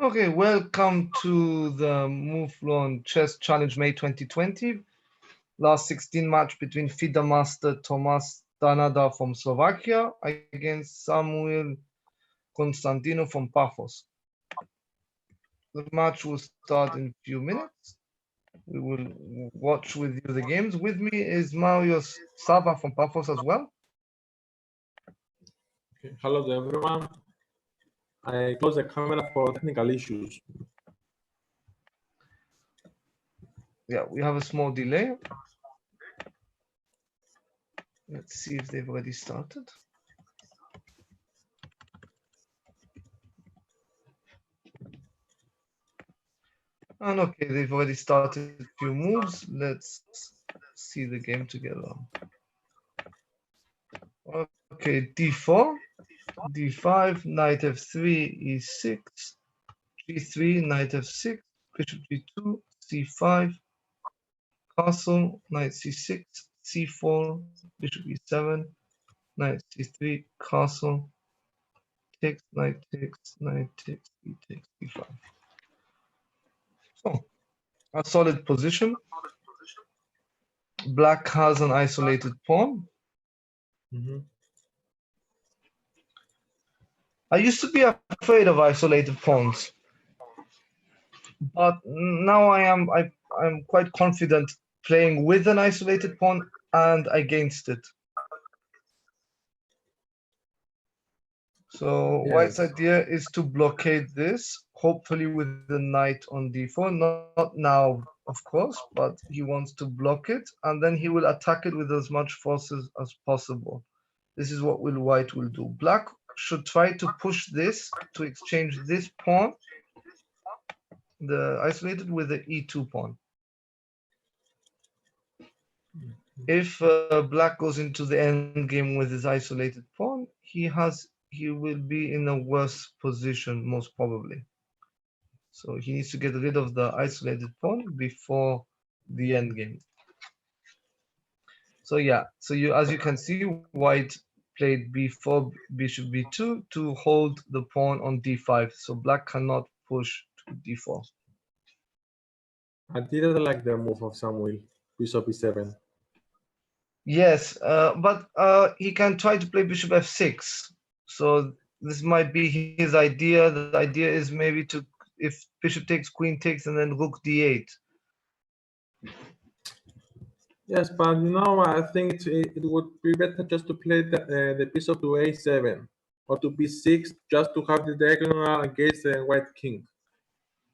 Okay, welcome to the Mouflon Chess Challenge May 2020. Last 16 match between FIDE master Tomas Danada from Slovakia against Samuel Constantinou from Paphos. The match will start in a few minutes. We will watch with you the games. With me is Mario Sava from Paphos as well. Okay. Hello to everyone. I closed the camera for technical issues. Yeah, we have a small delay. Let's see if they've already started. And okay, they've already started a few moves. Let's see the game together. Okay, d4, d5, knight f3, e6, g3, knight f6, bishop g2, c5, castle, knight c6, c4, bishop e7, knight c3, castle, takes, knight takes, knight takes, e takes, e5. So, a solid position. Black has an isolated pawn. I used to be afraid of isolated pawns, but now I'm quite confident playing with an isolated pawn and against it. So Yes. White's idea is to blockade this, hopefully with the knight on d4, not now, of course, but he wants to block it, and then he will attack it with as much forces as possible. This is what White will do. Black should try to push this to exchange this pawn, the isolated, with the e2 pawn. If Black goes into the endgame with his isolated pawn, he will be in a worse position, most probably. So he needs to get rid of the isolated pawn before the endgame. So yeah, so as you can see, White played b4, bishop b2 to hold the pawn on d5. So Black cannot push to d4. I didn't like the move of Samuel, bishop e7. Yes, but he can try to play bishop f6. So this might be his idea. The idea is maybe to, if bishop takes, queen takes, and then rook d8. Yes, but I think it would be better just to play the bishop to a7 or to b6, just to have the diagonal against the white king.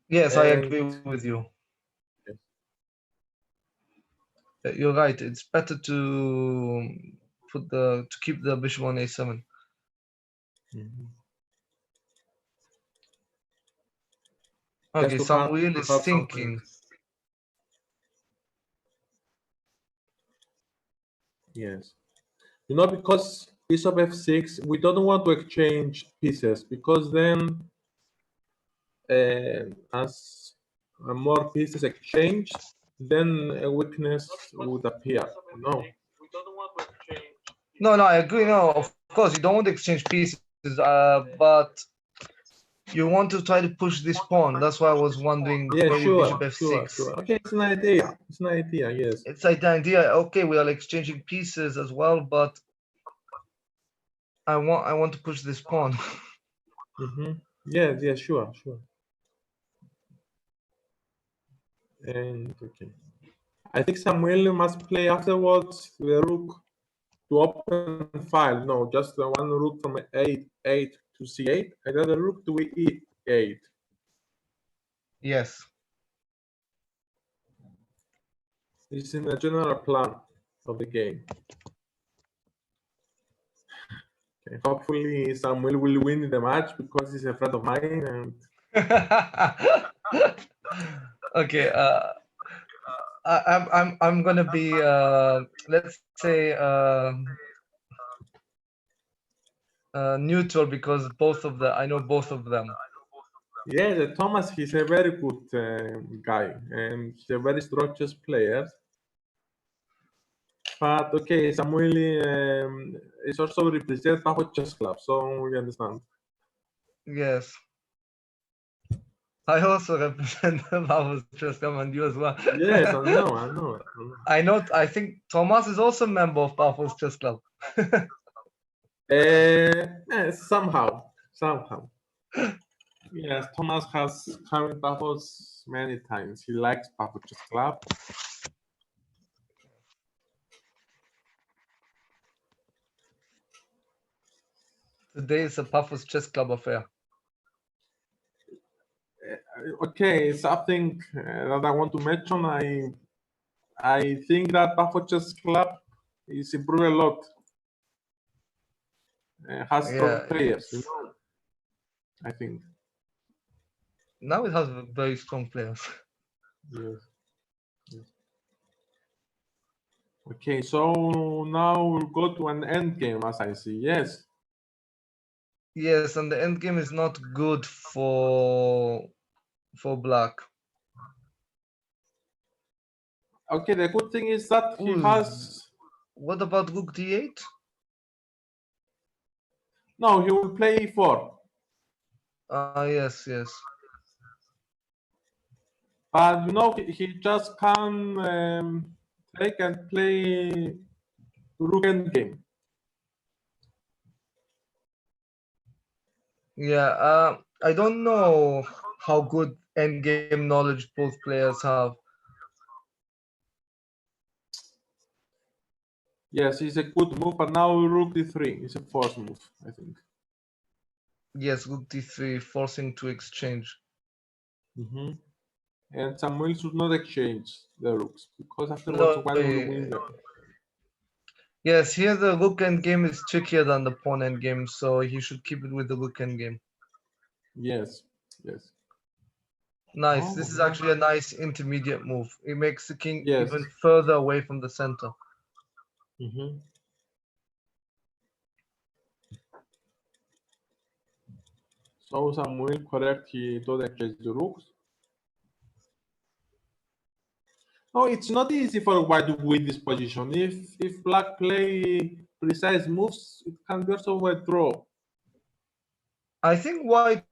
Yes, I agree with you. Yes. You're right. It's better to keep the bishop on a7. Okay, Samuel is thinking. Yes. Because bishop f6, we don't want to exchange pieces, because then as more pieces exchanged, then a weakness would appear. No. No, I agree. No, of course, you don't want to exchange pieces, but you want to try to push this pawn. That's why I was wondering. Yeah, maybe sure, bishop f6. sure. Okay, it's an idea. It's an idea, yes. It's an idea. Okay, we are exchanging pieces as well, but I want to push this pawn. Yeah, sure. And okay, I think Samuel must play afterwards the rook to open file. No, just the one rook from a8 to c8, another rook to e8. Yes. This is in the general plan of the game. Okay, hopefully Samuel will win the match, because he's a friend of mine. And okay. I'm gonna be let's say neutral, because I know both of them. yeah, the Thomas, he's a very good guy, and he's a very strong chess player. But okay, Samuel is also represents Paphos Chess Club, so we understand. Yes. I also represent the Pafos Chess Club and you as well. Yes, I know. I think Thomas is also a member of Pafos Chess Club. Somehow. Yes, Thomas has come in Pafos many times. He likes Pafos Chess Club. Today is a Pafos Chess Club affair. Okay, something that I want to mention. I think that Pafos Chess Club is improved a lot. Has strong players, you know. I think. Now it has very strong players. Yes. Okay, so now we'll go to an end game, as I see. Yes. Yes, and the end game is not good for black. Okay, the good thing is that he Ooh, has. What about rook d8? No, he will play e4. Yes. But you know, he just can take and play rook endgame. Yeah, I don't know how good endgame knowledge both players have. Yes, it's a good move, but now rook d3 is a forced move, I think. Yes, rook d3, forcing to exchange. And Samuel should not exchange the rooks, because afterwards one will win them. Yes, here the rook endgame is trickier than the pawn endgame, so he should keep it with the rook endgame. Yes. Nice. This is actually a nice intermediate move. It makes the king Yes. even further away from the center. So Samuel correct, he doesn't exchange the rooks. No, it's not easy for white to win this position. If black play precise moves, it can be also a draw. I think white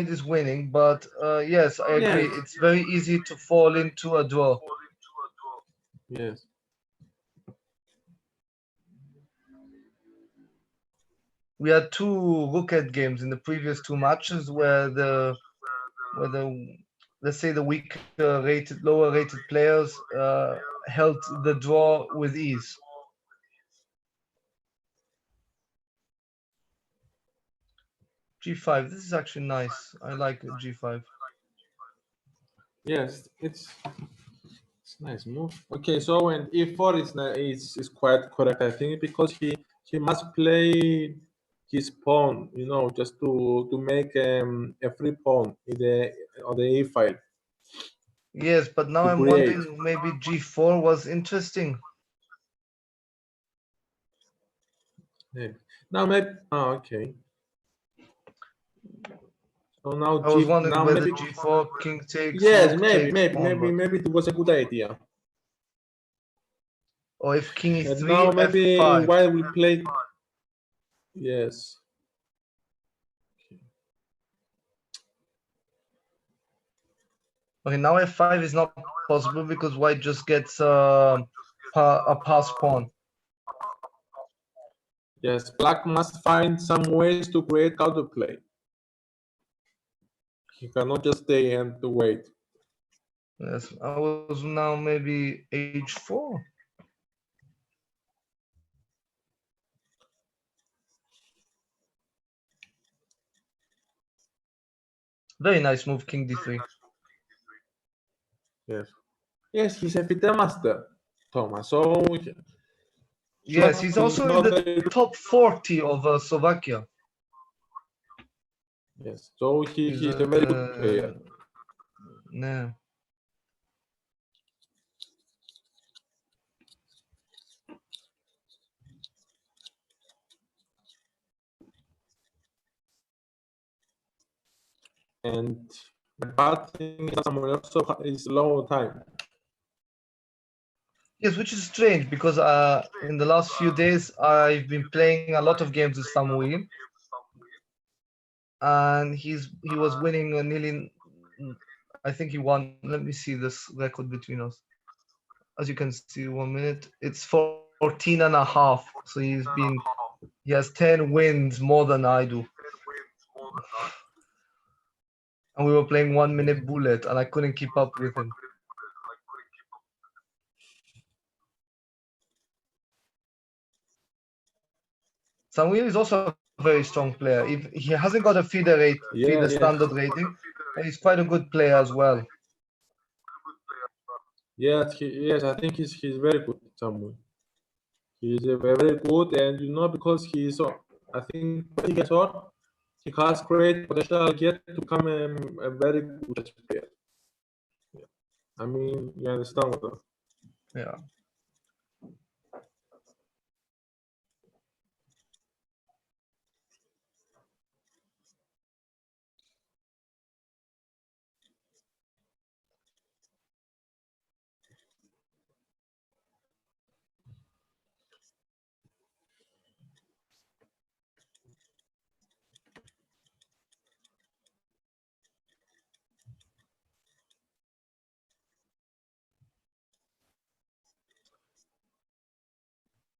is winning, but yes, I agree. Yes. It's very easy to fall into a draw. Yes. We had two rook endgames in the previous two matches where the let's say the lower rated players held the draw with ease. G5. This is actually nice. I like G5. Yes, it's nice move. Okay, so and e4 is quite correct, I think, because he must play his pawn, you know, just to make a free pawn in on the e file. Yes, but now I'm wondering maybe G4 was interesting. Yeah. Now maybe okay. So now I was wondering whether G4 king takes. Yes, rook maybe takes it was a good idea. Or if king And e3, now maybe f5. while we play, yes. Okay, now f5 is not possible because white just gets a pass pawn. Yes, black must find some ways to create counterplay. He cannot just stay and to wait. Yes, I was now maybe h4. Very nice move, king d3. Yes. Yes, he's a FIDE master, Thomas. So yes, he's also in the top 40 of Slovakia. Yes, so he's a very good player. Yeah. And the bad thing is Samuel also is long time. Yes, which is strange because in the last few days I've been playing a lot of games with Samuel, and he was winning nearly I think he won. Let me see this record between us. As you can see, 1 minute. It's 14 and a half. So he has 10 wins more than I do. And we were playing 1 minute bullet, and I couldn't keep up with him. Samuel is also a very strong player. If he hasn't got a FIDE standard rating, but he's quite a good player as well. Yes, I think he's very good, Samuel. He's very good, and because he's, I think when he gets on, he has great potential yet to become a very good chess player. Yeah. I mean, you understand what that? Yeah.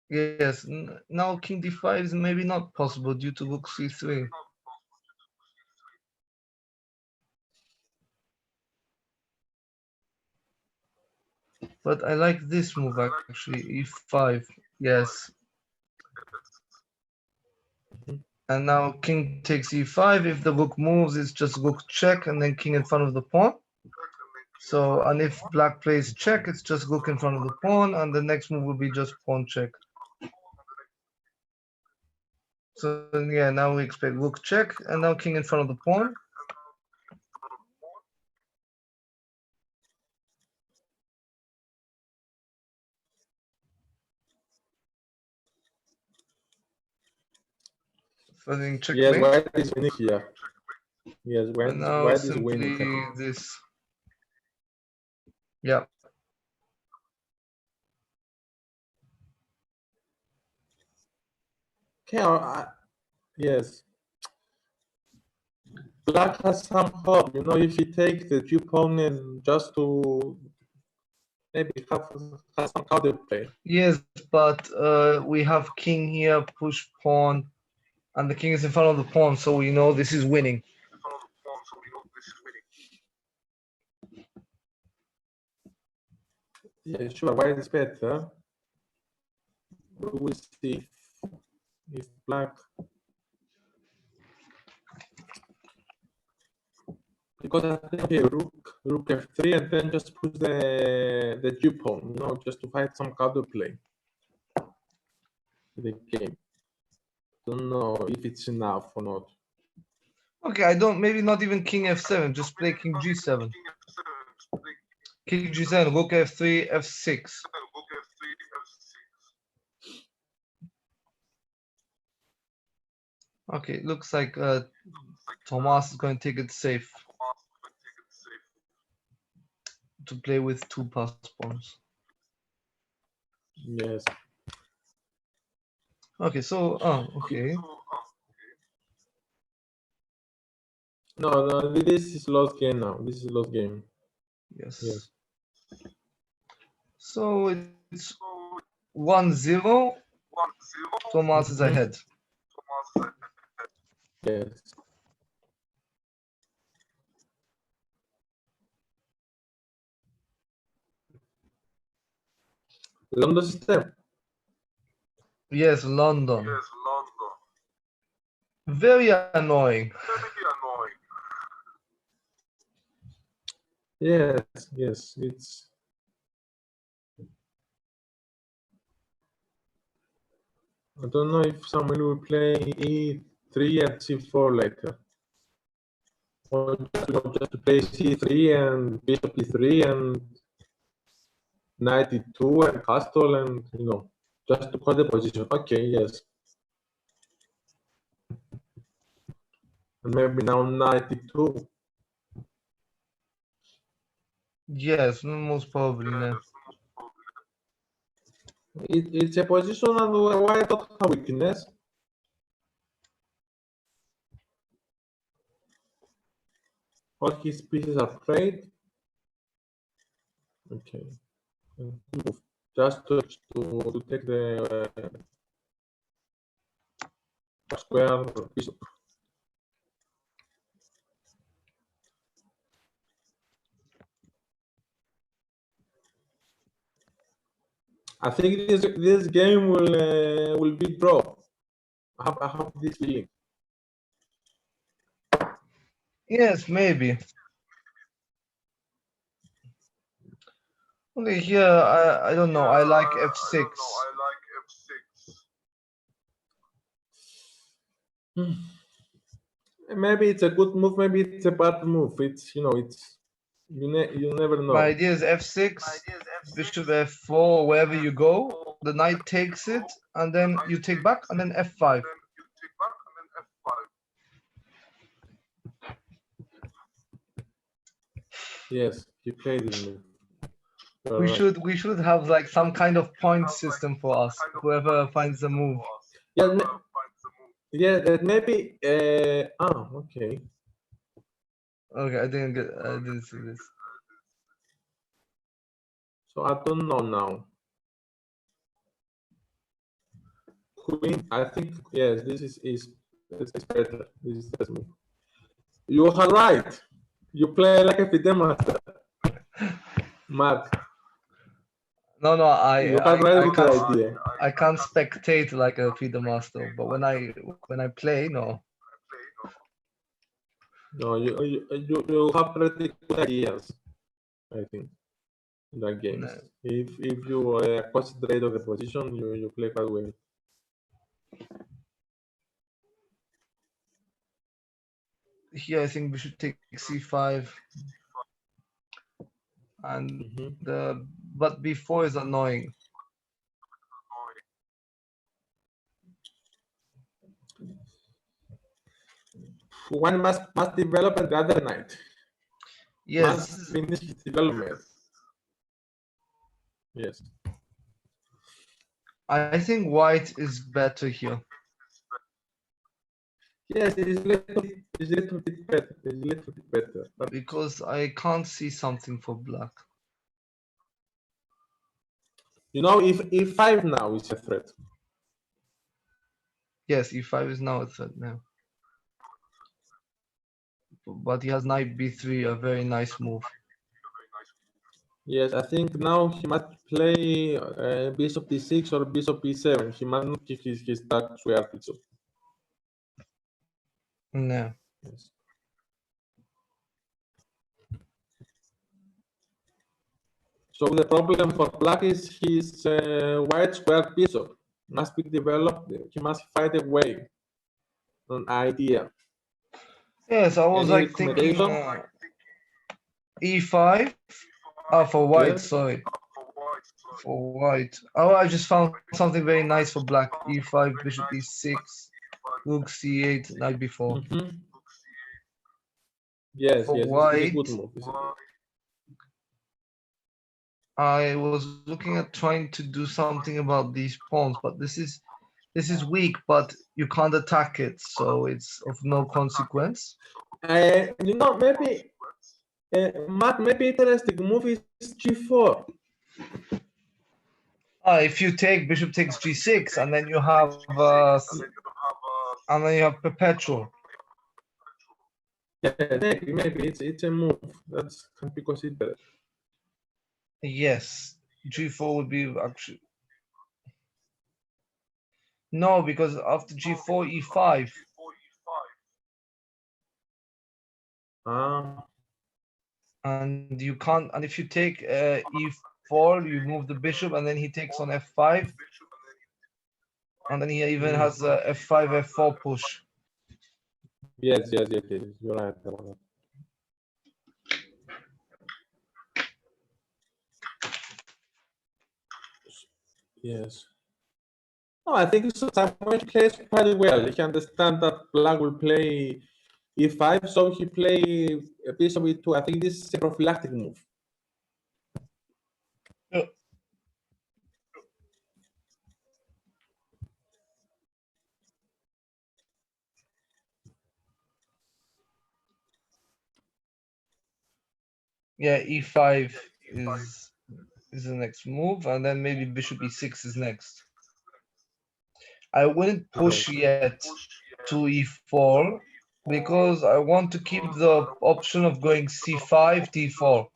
Yes. Now King D5 is maybe not possible due to Rook C3. But I like this move actually, E5. Yes. And now King takes E5. If the Rook moves, it's just Rook check and then King in front of the pawn. So, and if Black plays check, it's just Rook in front of the pawn, and the next move will be just pawn check. So yeah, now we expect Rook check, and now King in front of the pawn. So then checkmate. Yes, White is winning here. Yes, White is winning. This. Yeah. Okay, yes. Black has some hope, if he takes the two pawn and just to maybe have some counter play. Yes, but we have King here, push pawn, and the King is in front of the pawn, so we know this is winning. Yeah, sure. White is better. We will see if Black, because I think okay, Rook F3 and then just push the G pawn, just to fight some counter play. The game. Don't know if it's enough or not. Okay, maybe not even King F7, just play King G7. King G7, Rook F3, F6. Okay, it looks like Tomas is going to take it safe to play with two pass pawns. Yes. Okay, so, okay. No, this is lost game now. This is lost game. Yes. So it's 1-0. Tomas is ahead. Yes. London system. Yes, London. Very annoying. Yes, it's. I don't know if someone will play E3 and C4 later. Or just to play C3 and Bishop E3 and Knight E2 and Castle and, just to cut the position. Okay, yes. And maybe now Knight E2. Yes, most probably. No. It's a position where I don't have weakness. All his pieces are straight. Okay. Move. Just to take the square bishop. I think this game will be draw. I have this feeling. Yes, maybe. Only here, I don't know. I like f6. Maybe it's a good move. Maybe it's a bad move. It's it's you never know. My idea is f6, bishop f4, wherever you go, the knight takes it, and then you take back, and then f5. Yes, he played this move. We should have like some kind of point system for us. Whoever finds the move. Yeah, maybe. Okay. Okay, I didn't see this. So I don't know now. Queen, I think yes, this is better. This is the best move. You are right. You play like a FIDE master. Matt. No, You have right with the idea. I can't spectate like a FIDE master, but when I play, no. No, you have pretty good ideas, I think, in that game. No. If you concentrate on the position, you play quite well. Here I think we should take c5. And but b4 is annoying. One must develop the other knight. Yes. Must finish his development. Yes. I think white is better here. Yes, it is a little bit better. It's a little bit better. But because I can't see something for black. you know, if e5 now is a threat. Yes, e5 is now a threat now. But he has knight b3, a very nice move. Yes, I think now he must play bishop d6 or bishop b7. He must not give his dark square bishop. No. Yes. So the problem for black is his white square bishop must be developed. He must find a way, an idea. Yes, I was Any like thinking e5. For white, yes. sorry. For white. Oh, I just found something very nice for black. e5, bishop e6, rook c8, knight b4. Yes, For yes, white, it's a good move. I was looking at trying to do something about these pawns, but this is weak, but you can't attack it, so it's of no consequence. You know, maybe Matt, maybe interesting move is g4. If you take bishop takes g6, and then you have perpetual. Yeah, maybe it's a move that can be considered. Yes, g4 would be actually no, because after g4 e5. And you can't. And if you take e4, you move the bishop, and then he takes on f5, and then he even has a f5 f4 push. Yes, you're right about that. Yes. No, I think Samuel plays quite well. He understands that black will play e5, so he play a bishop e2. I think this is a prophylactic move. Yeah, e5 is the next move, and then maybe bishop e6 is next. I wouldn't push yet to e4 because I want to keep the option of going c5, d4.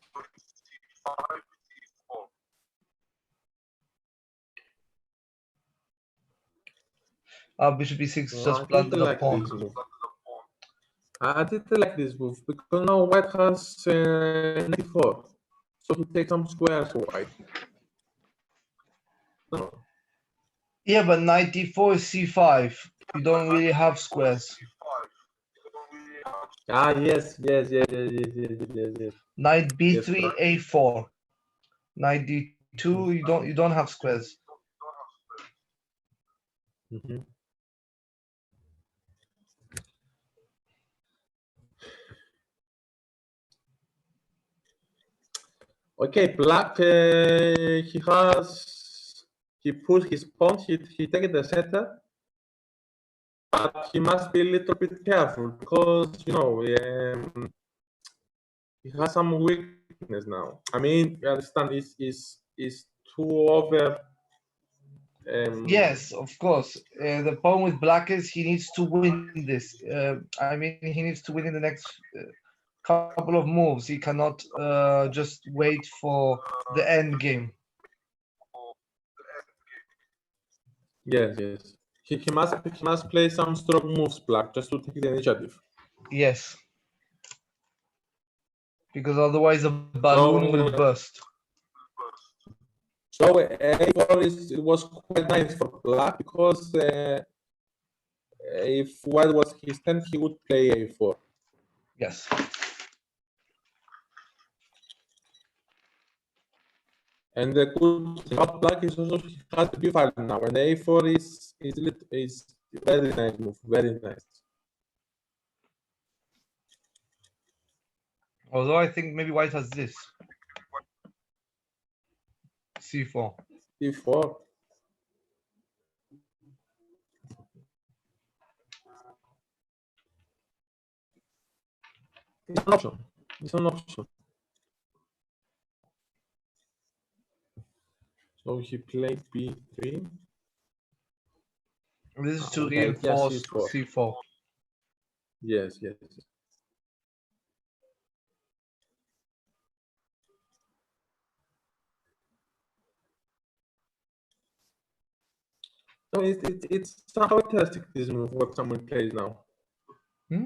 Bishop e6 No, I just didn't planted a like pawn. this move. I didn't like this move because now white has 94, so he takes some squares to white. No. Yeah, but knight d4 is c5. You don't really have squares. Ah, yes. Knight b3, correct. a4. Knight d2, you don't have squares. Mhm. Okay, black. He put his pawn. He takes the center, but he must be a little bit careful because he has some weakness now. I mean, you understand? Is too over. Yes, of course. The problem with black is he needs to win this. I mean, he needs to win in the next couple of moves. He cannot just wait for the end game. Yes. He must play some strong moves, black, just to take the initiative. Yes. Because otherwise the balloon will burst. So a4 was quite nice for black because if white was his turn, he would play a4. Yes. And the good thing about black is also he has the b5 now, and a4 is very nice move, very nice. Although I think maybe white has this. c4. d4. It's an option. It's an option. So he played b3. This is to Okay, reinforce c4. c4. Yes. So it's somehow interesting this move what someone plays now. Hmm?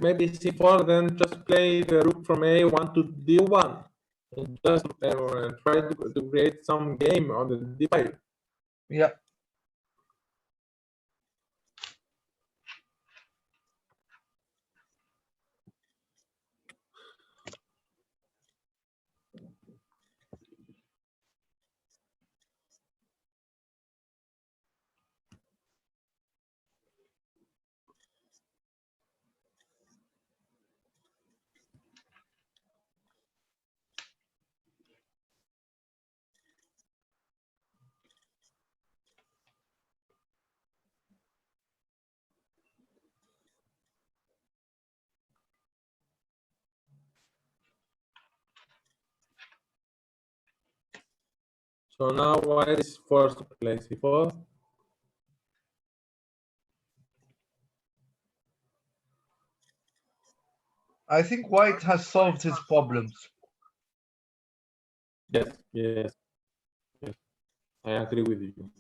Maybe c4, then just play the rook from a1 to d1, and just try to create some game on the d5. Yeah. So now white is forced to play c4. I think white has solved his problems. Yes. I agree with you.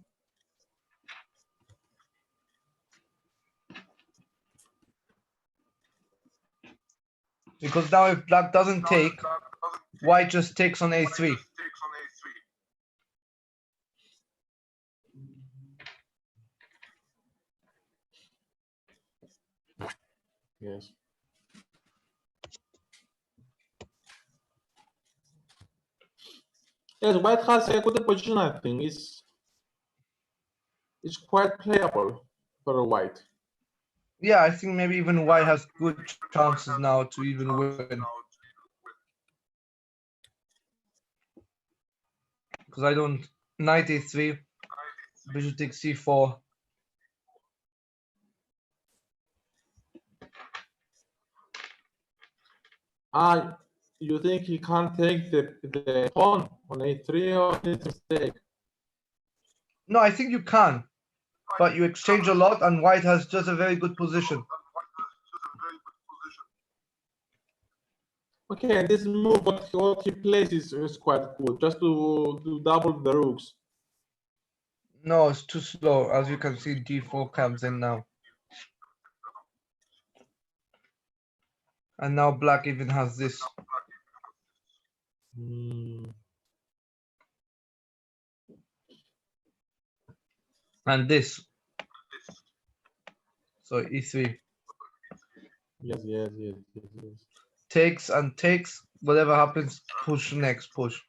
Because now if black doesn't take, white just takes on a3. Yes. Yes, white has a good position, I think. It's quite playable for white. Yeah, I think maybe even white has good chances now to even win. Because I don't Knight a3, bishop takes c4. You think he can't take the pawn on a3, or it's a mistake? No, I think you can, but you exchange a lot, and white has just a very good position. Okay, this move, what he plays is quite good, just to double the rooks. No, it's too slow. As you can see, d4 comes in now. And now black even has this. And this. So e3. Yes. Takes and takes. Whatever happens, push next, push.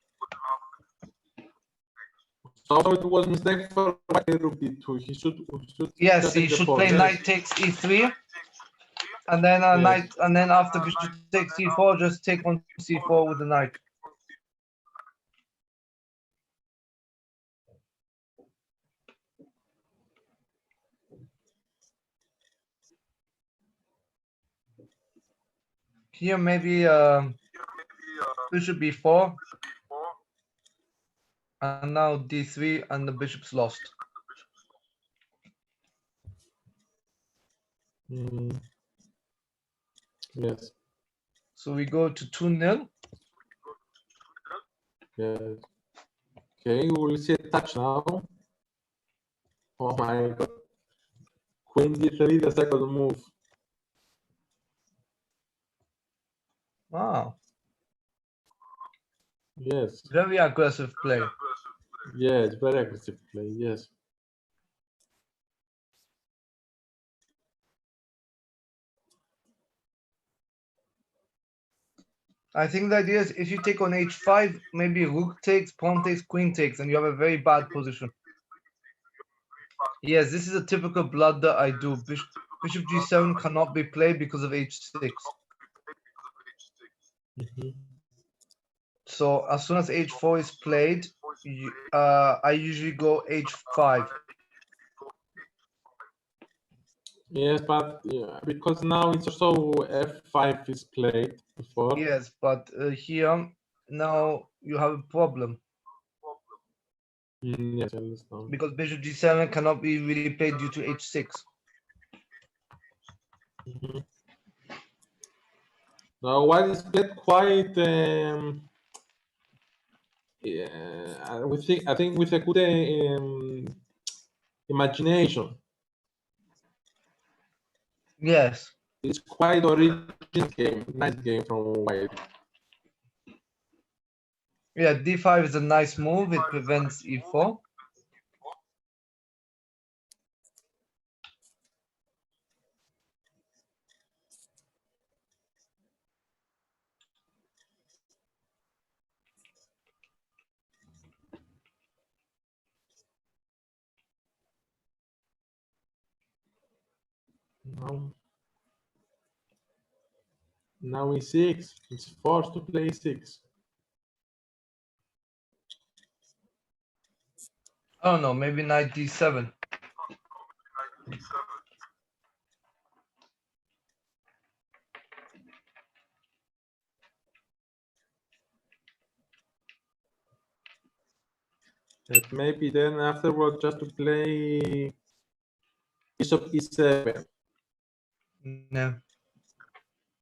So it was mistake for white rook d2. He should Yes, just he take the should pawn. play Yes. knight takes e3. And then a Yes. knight, and then after bishop takes c4, just take on c4 with the knight. Here maybe bishop b4. And now d3, and the bishop's lost. Yes. So we go to 2-0. Yes. Okay, we'll see a touch now. Oh my god. Queen d3, the second move. Wow. Yes. Very aggressive play. Yes, very aggressive play. Yes. I think the idea is if you take on h5, maybe rook takes, pawn takes, queen takes, and you have a very bad position. Yes, this is a typical blunder I do. Bishop g7 cannot be played because of h6. So as soon as h4 is played, I usually go h5. Yes, but because now it's also f5 is played before. Yes, but here now you have a problem Yes, I understand. because bishop g7 cannot be really played due to h6. Now white is played quite. I think with a good imagination. Yes. It's quite original game, nice game from white. Yeah, d5 is a nice move. It prevents e4. Now e6. It's forced to play e6. I don't know, maybe knight d7. And maybe then afterward just to play bishop e7. No.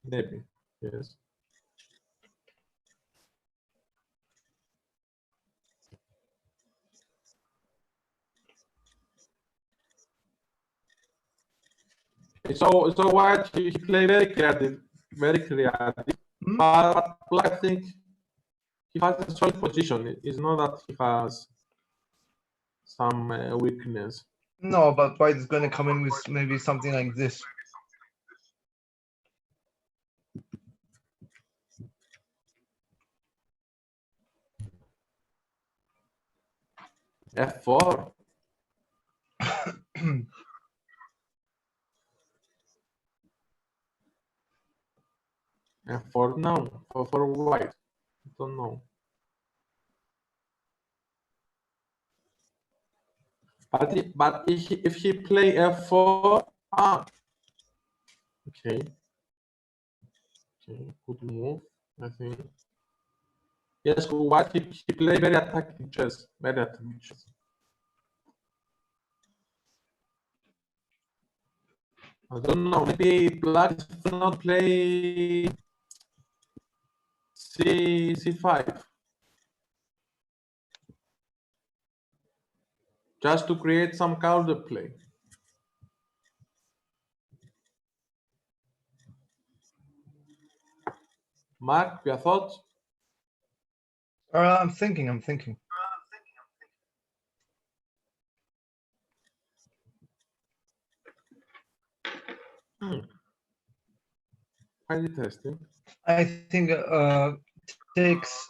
Maybe, yes. So white he played very creative, but black I think he has a solid position. It's not that he has some weakness. No, but white is going to come in with maybe something like this. f4. f4 now for white. I don't know. But if he play f4, okay, good move, I think. Yes, what he play very attacking chess, very attacking chess. I don't know, maybe black does not play c5 just to create some counterplay. Mark, your thoughts? I'm thinking. Quite interesting. I think takes.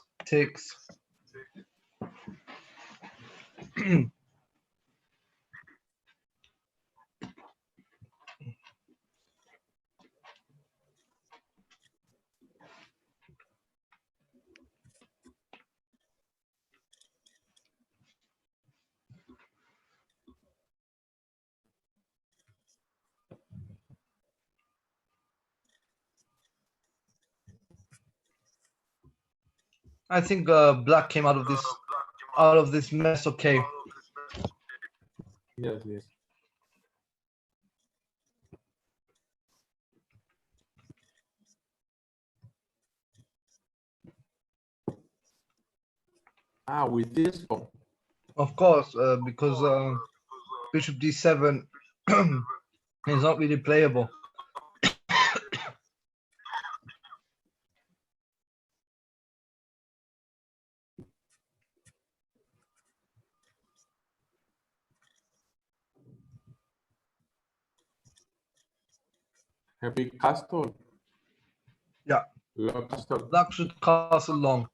I think black came out of this mess okay. Yes, yes. With this one. Of course, because bishop d7 is not really playable. Heavy castle. Yeah. Low castle. Black should castle long.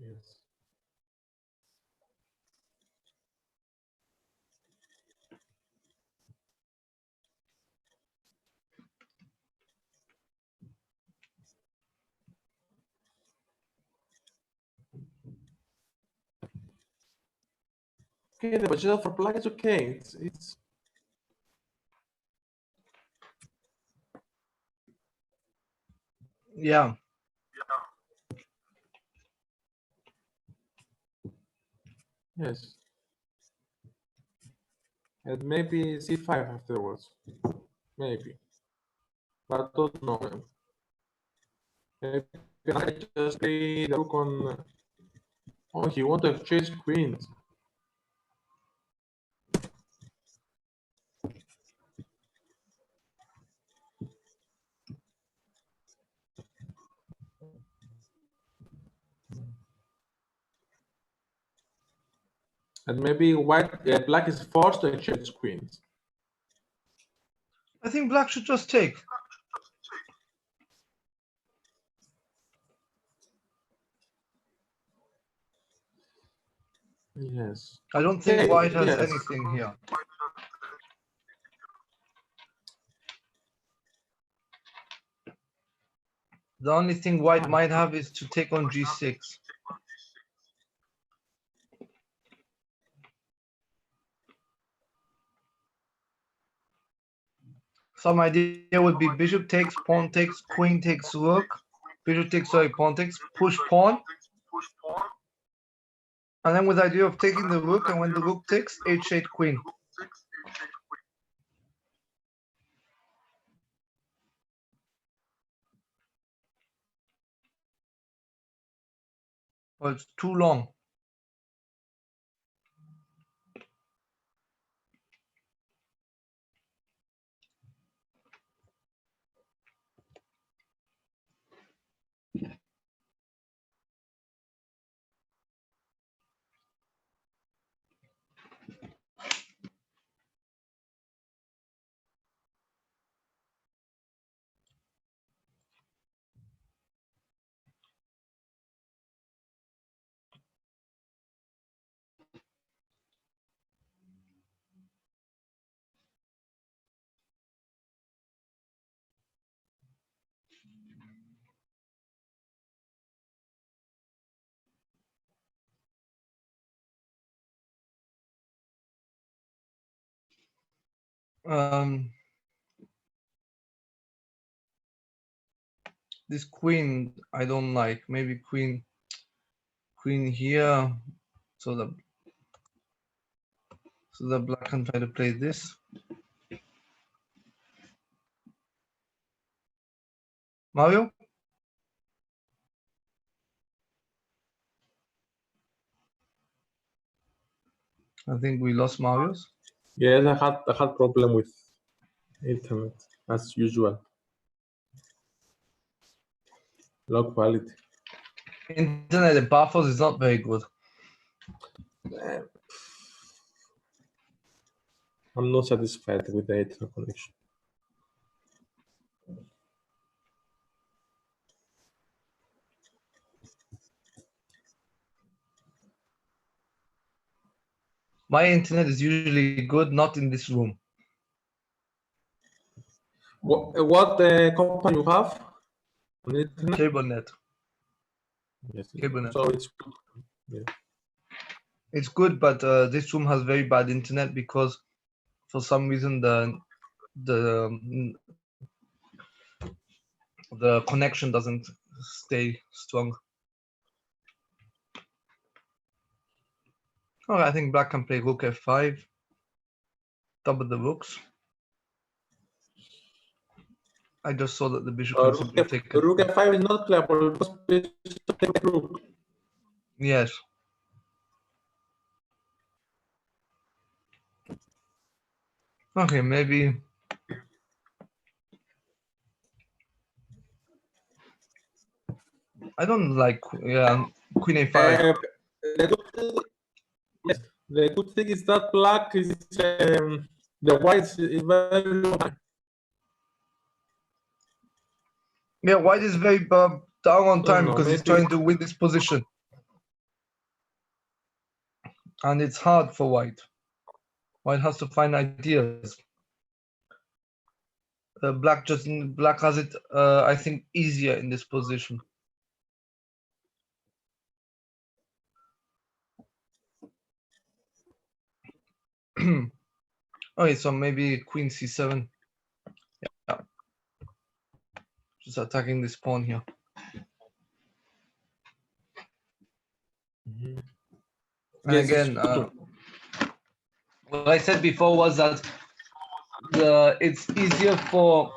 Yes. Okay, the position for black is okay. It's Yeah. yes. And maybe c5 afterwards. Maybe. But I don't know. Maybe I just play the rook on. Oh, he want to exchange queens. And maybe black is forced to exchange queens. I think black should just take. Yes. I don't think white has yes. anything here. The only thing white might have is to take on g6. Some idea would be bishop takes, pawn takes, queen takes rook, bishop takes, sorry, pawn takes, push pawn. And then with the idea of taking the rook, and when the rook takes, h8 queen. Well, it's too long. This queen I don't like. Maybe queen here, so the black can try to play this. Mario? I think we lost Mario's. Yes, I had problem with internet as usual. Low quality. Internet in Paphos is not very good. I'm not satisfied with the internet connection. My internet is usually good, not in this room. What company you have? On internet? CableNet. Yes. CableNet. So it's good. Yeah. It's good, but this room has very bad internet because for some reason the connection doesn't stay strong. All right, I think black can play rook f5, double the rooks. I just saw that the bishop can simply take it. Rook f5 is not playable because bishop take rook. Yes. Okay, maybe. I don't like queen a5. The good thing is that black is the white is very low. Yeah, white is very down on time No, because he's maybe. trying to win this position. And it's hard for white. White has to find ideas. Black has it, I think, easier in this position. Okay, so maybe queen c7. Yeah. Just attacking this pawn here. Mm-hmm. And Yes, again, what I said before was that it's easier for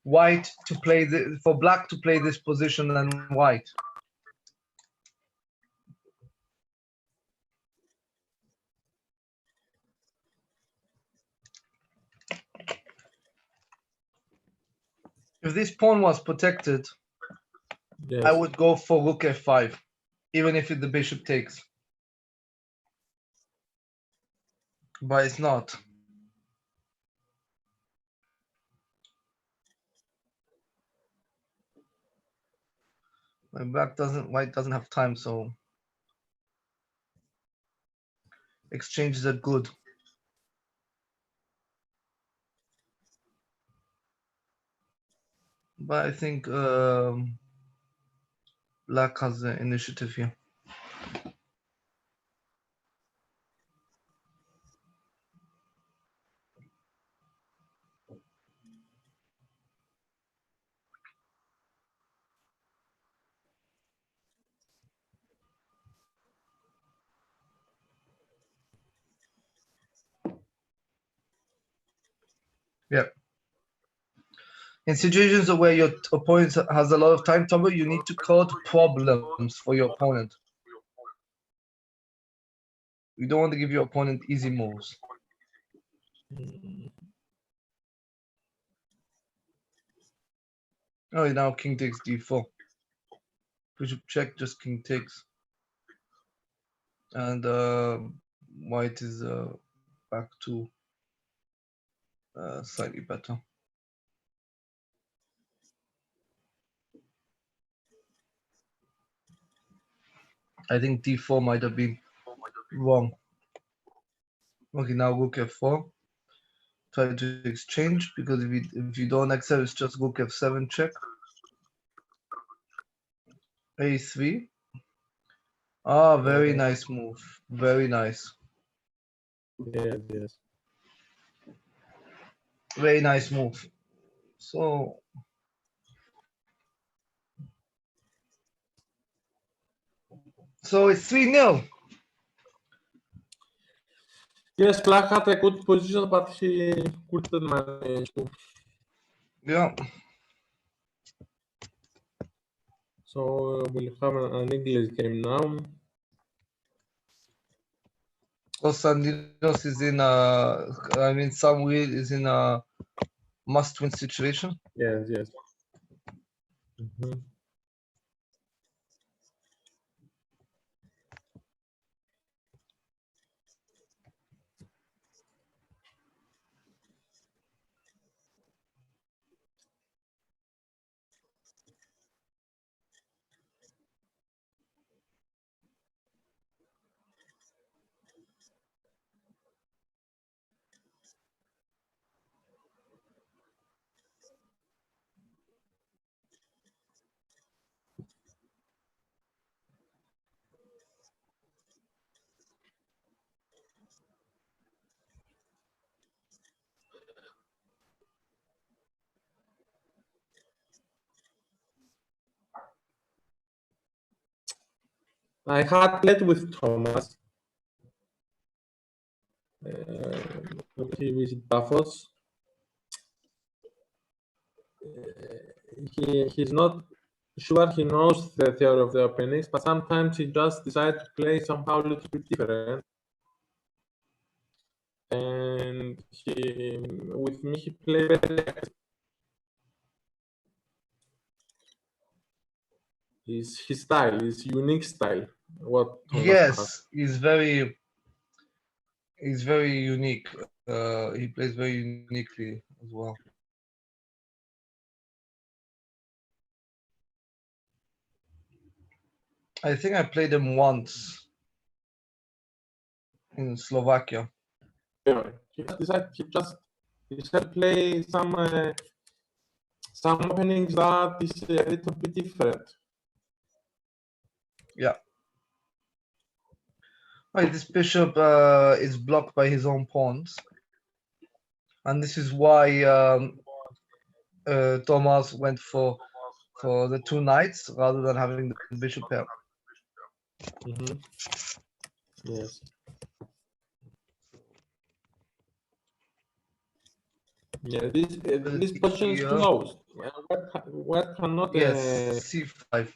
white to play for black to play this position than white. If this pawn was protected, yes. I would go for rook f5, even if the bishop takes. But it's not. White doesn't have time, so exchanges are good. But I think black has the initiative here. Yeah. In situations where your opponent has a lot of time trouble, you need to cause problems for your opponent. You don't want to give your opponent easy moves. Oh, now king takes d4. Bishop check, just king takes. And white is back to slightly better. I think d4 might have been wrong. Okay, now rook f4. Try to exchange, because if you don't accept, it's just rook f7 check. a3. Ah, very nice move. Very nice. Yes, yes. Very nice move. So it's 3-0. Yes, Black had a good position, but he couldn't manage to. Yeah. So we'll have an English game now. Constantinou is in Samuel is in a must-win situation. Yes, yes. Mhm. I had played with Thomas. He visited Paphos. He's not sure he knows the theory of the openings, but sometimes he just decides to play somehow a little bit different. And with me, he played very his style, his unique style. What Thomas has. Yes, he's very unique. He plays very uniquely as well. I think I played him once in Slovakia. Yeah, he decided to play some openings that is a little bit different. Yeah. Right, this bishop is blocked by his own pawns, and this is why Thomas went for the two knights rather than having the bishop pair. Mm-hmm. Yes. Yeah, this position is closed. Where cannot. Yes, c5,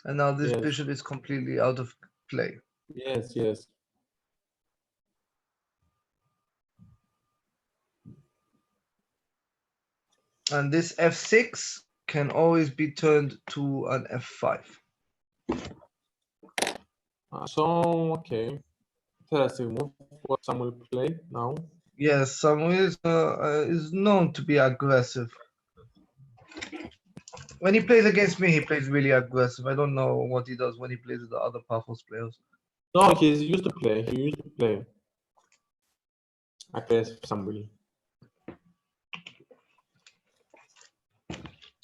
and now this Yes. bishop is completely out of play. Yes, yes. And this f6 can always be turned to an f5. So okay, interesting move. What Samuel play now? Yes, Samuel is known to be aggressive. When he plays against me, he plays really aggressive. I don't know what he does when he plays with the other Paphos players. No, he's used to play. He used to play aggressive Samuel.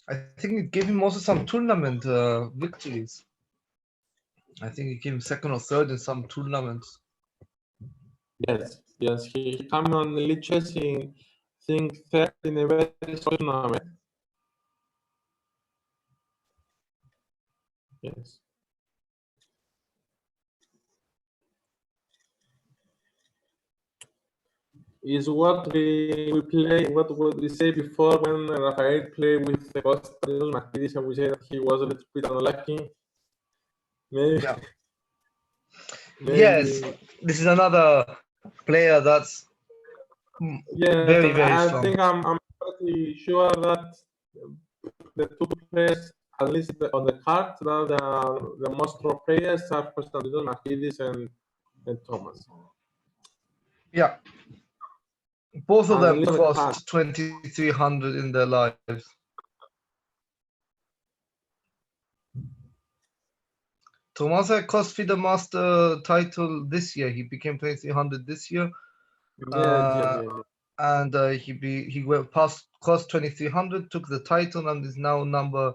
I think it gave him also some tournament victories. I think he came second or third in some tournaments. Yes, yes. He came on the lead chasing, I think third in a very short tournament. Yes. Is what we play, what we say before when Rafael played with the Constantinou Marquis, and we say that he was a little bit unlucky. Maybe. Yeah. Maybe. Yes, this is another player that's very I strong. think I'm pretty sure that the two players, at least on the card, that the most pro players are Constantinou Marquis and Thomas. Yeah. Both of At them least on the card. cost 2,300 in their lives. Tomasa cost FIDE Master title this year. He became 2,300 this year. Yes. And he went past cost 2,300, took the title, and is now number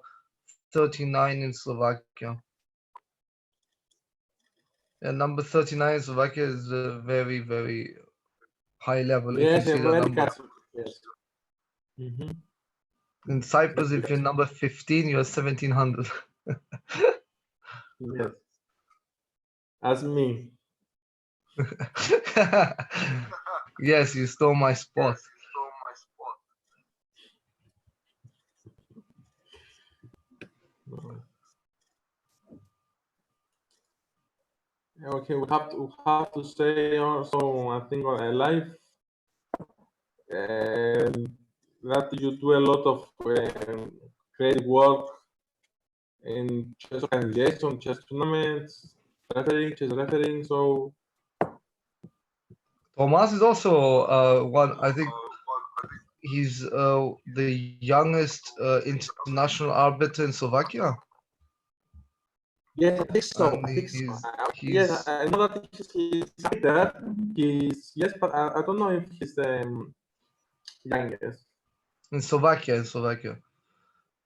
39 in Slovakia. And number 39 in Slovakia is a very high level. Yes, if you see the very number. catchy. Yes. Mhm. In Cyprus, if you're number 15, you're 1700. Yes. As me. Yes, you stole my spot. Okay, we have to say also, I think, on a live that you do a lot of great work in chess organization, chess tournaments, chess refereeing. So Tomas is also one, I think he's the youngest international arbiter in Slovakia. yes, I think so. And I think so. he's Yes, I know that he's there. He's yes, but I don't know if he's youngest. in Slovakia.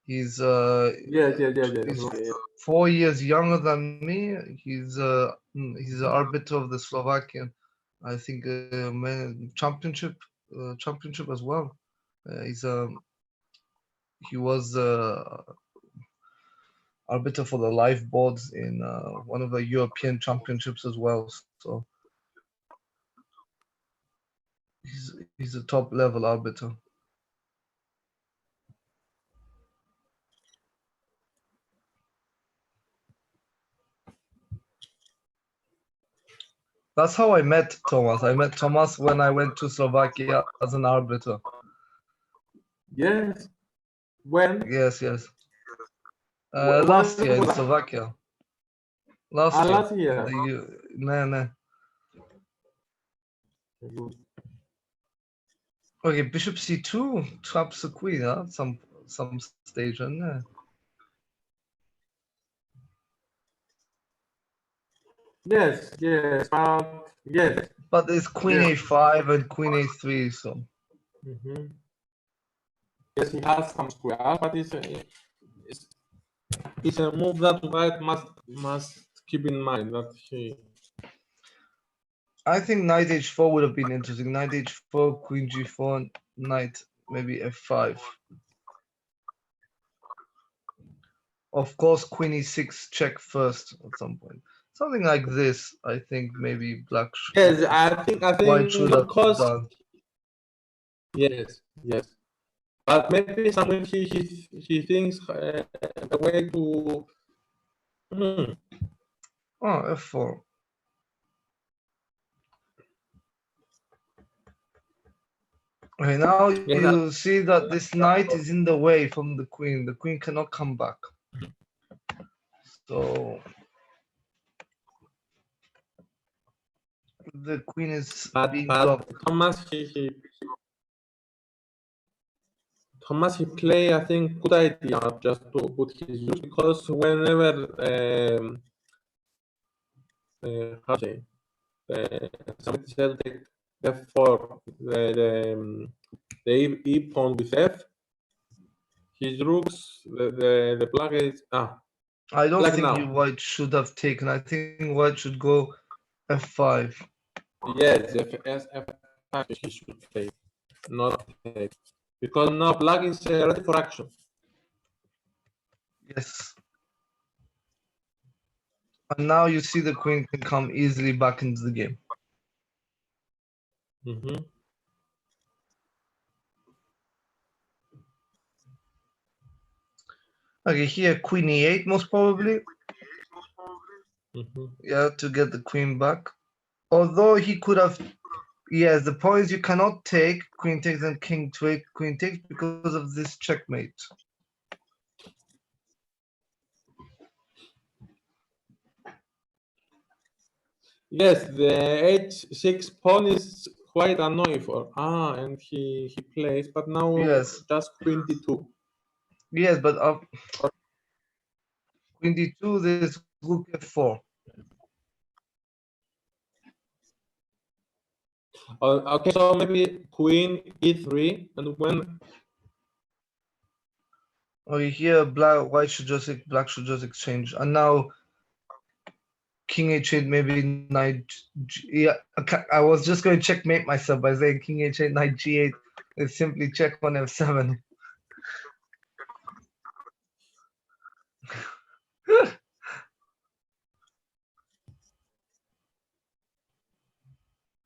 He's Yes. he's 4 years younger than me. He's the arbiter of the Slovakian, I think, championship as well. He was arbiter for the live boards in one of the European championships as well. So he's a top level arbiter. That's how I met Thomas. I met Thomas when I went to Slovakia as an arbiter. Yes. When? Yes. When Last year in was that? Slovakia. Last year. Last year. No. Okay, bishop c2 traps the queen, huh? Some stage, and Yes, but yes. but there's queen a5 and queen a3, so. Yes, he has some squares, but it's a move that white must keep in mind that he. I think knight h4 would have been interesting. Knight h4, queen g4, knight maybe f5. Of course, queen e6 check first at some point. Something like this, I think maybe black. Yes, I think white should have because done. yes, but maybe somewhere he thinks a way to. Oh, f4. Okay, now you see that this knight is in the way from the queen. The queen cannot come back. So the queen is being blocked. Thomas he play, I think, good idea just to put his rook, because whenever how to say, somebody said f4, the e pawn with f, his rooks, the black is I don't black think now. white should have taken. I think white should go f5. Yes, f5 he should play, not take, because now black is ready for action. Yes. And now you see the queen can come easily back into the game. Okay, here queen e8 most probably. Yeah, to get the queen back. Although he could have, yes, the point is you cannot take queen takes and king takes, queen takes because of this checkmate. Yes, the h6 pawn is quite annoying for. And he plays, but now Yes. just queen d2. Yes, but queen d2, there's rook f4. Okay, so maybe queen e3, and when. Okay, here white should just black should just exchange, and now king h8, maybe knight. Yeah, I was just going to checkmate myself by saying king h8, knight g8, It's simply check on f7.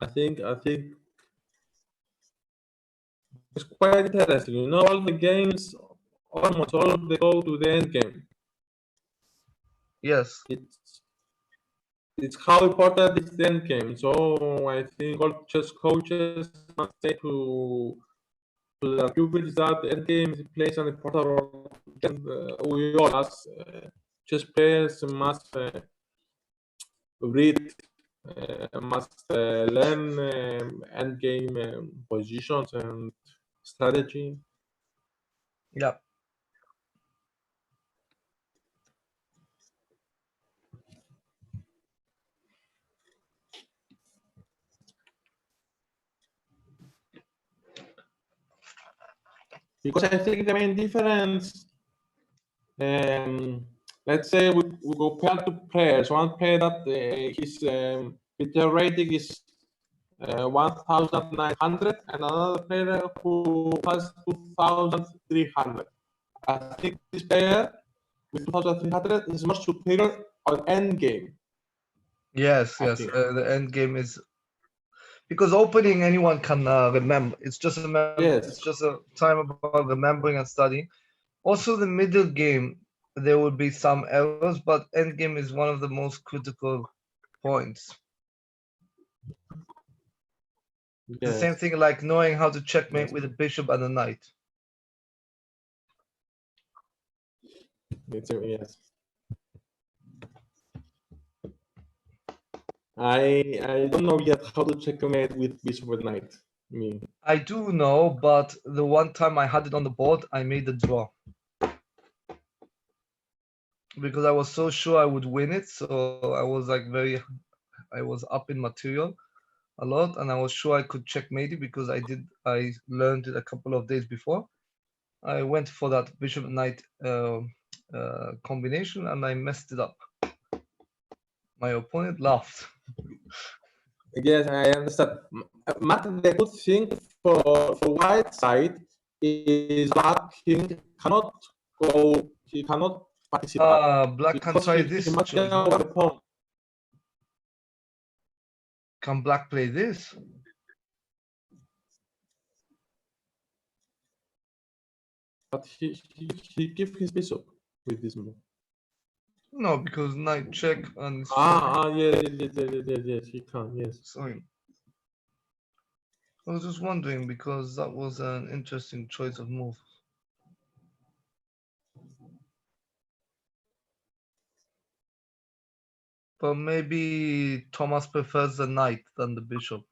I think it's quite interesting. You know, all the games, almost all of them go to the end game. Yes. It's how important is the end game. So I think all chess coaches must say to their pupils that the end game plays an important role. And we all, as chess players, must read, must learn end game positions and strategy. Yeah. Because I think the main difference, let's say we compare two players. One player that his PTR rating is 1,900, and another player who has 2,300. I think this player with 2,300 is more superior on end game. Yes. I Yes. think. The end game is because opening anyone can remember. It's just Yes. it's just a time about remembering and studying. Also, the middle game there will be some errors, but end game is one of the most critical points. The same Yes. thing like knowing how to checkmate Yes. with a bishop and a knight. Yes. I don't know yet how to checkmate with bishop and knight. Me. I do know, but the one time I had it on the board, I made the draw. Because I was so sure I would win it, so I was like I was up in material a lot, and I was sure I could checkmate it because I learned it a couple of days before. I went for that bishop knight combination, and I messed it up. My opponent laughed. Yes, I understand. Matt, the good thing for white side is black king cannot go, he cannot participate Black can because try he this must choice, get out no? of the pawn. Can black play this? But he give his bishop with this move. No, because knight check and Yes, he can, yes. sorry. I was just wondering because that was an interesting choice of move. But maybe Thomas prefers the knight than the bishop.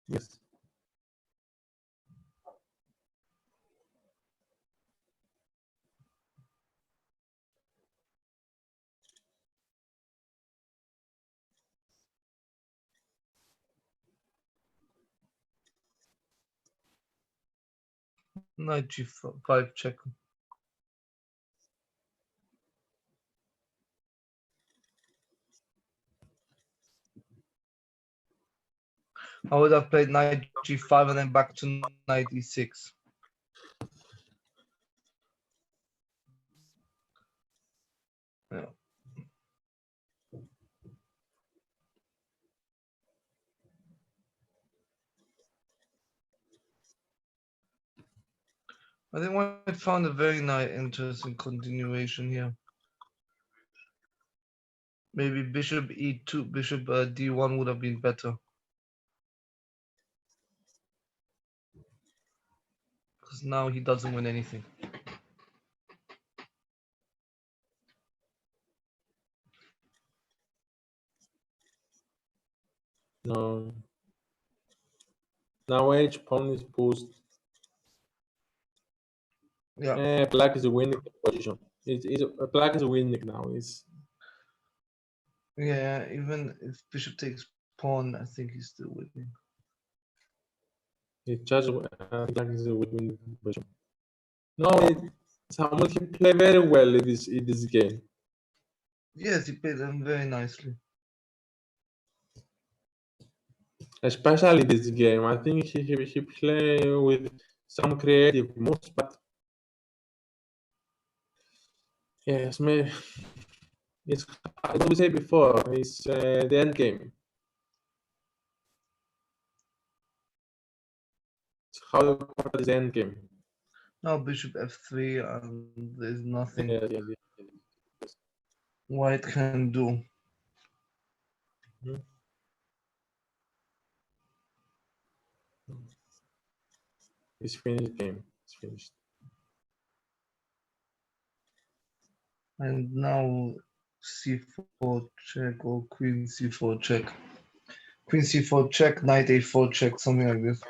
Yes. Knight g5 check. I would have played knight g5 and then back to knight e6. Yeah. I think White found a very nice, interesting continuation here. Maybe bishop e2, bishop d1 would have been better. Because now he doesn't win anything. Now H pawn is pushed. Yeah. Black is winning the position. Black is winning now. Yeah, even if bishop takes pawn, I think he's still winning. It's just Black is winning the position. No, Samuel can play very well in this game. Yes, he played them very nicely. Especially this game. I think he play with some creative moves, but yes, maybe it's what we said before. It's the end game. It's how you call it, the end game. Now bishop f3, and there's nothing Yeah. white can do. It's finished game. It's finished. And now c4 check or queen c4 check. Queen c4 check, knight a4 check, something like this.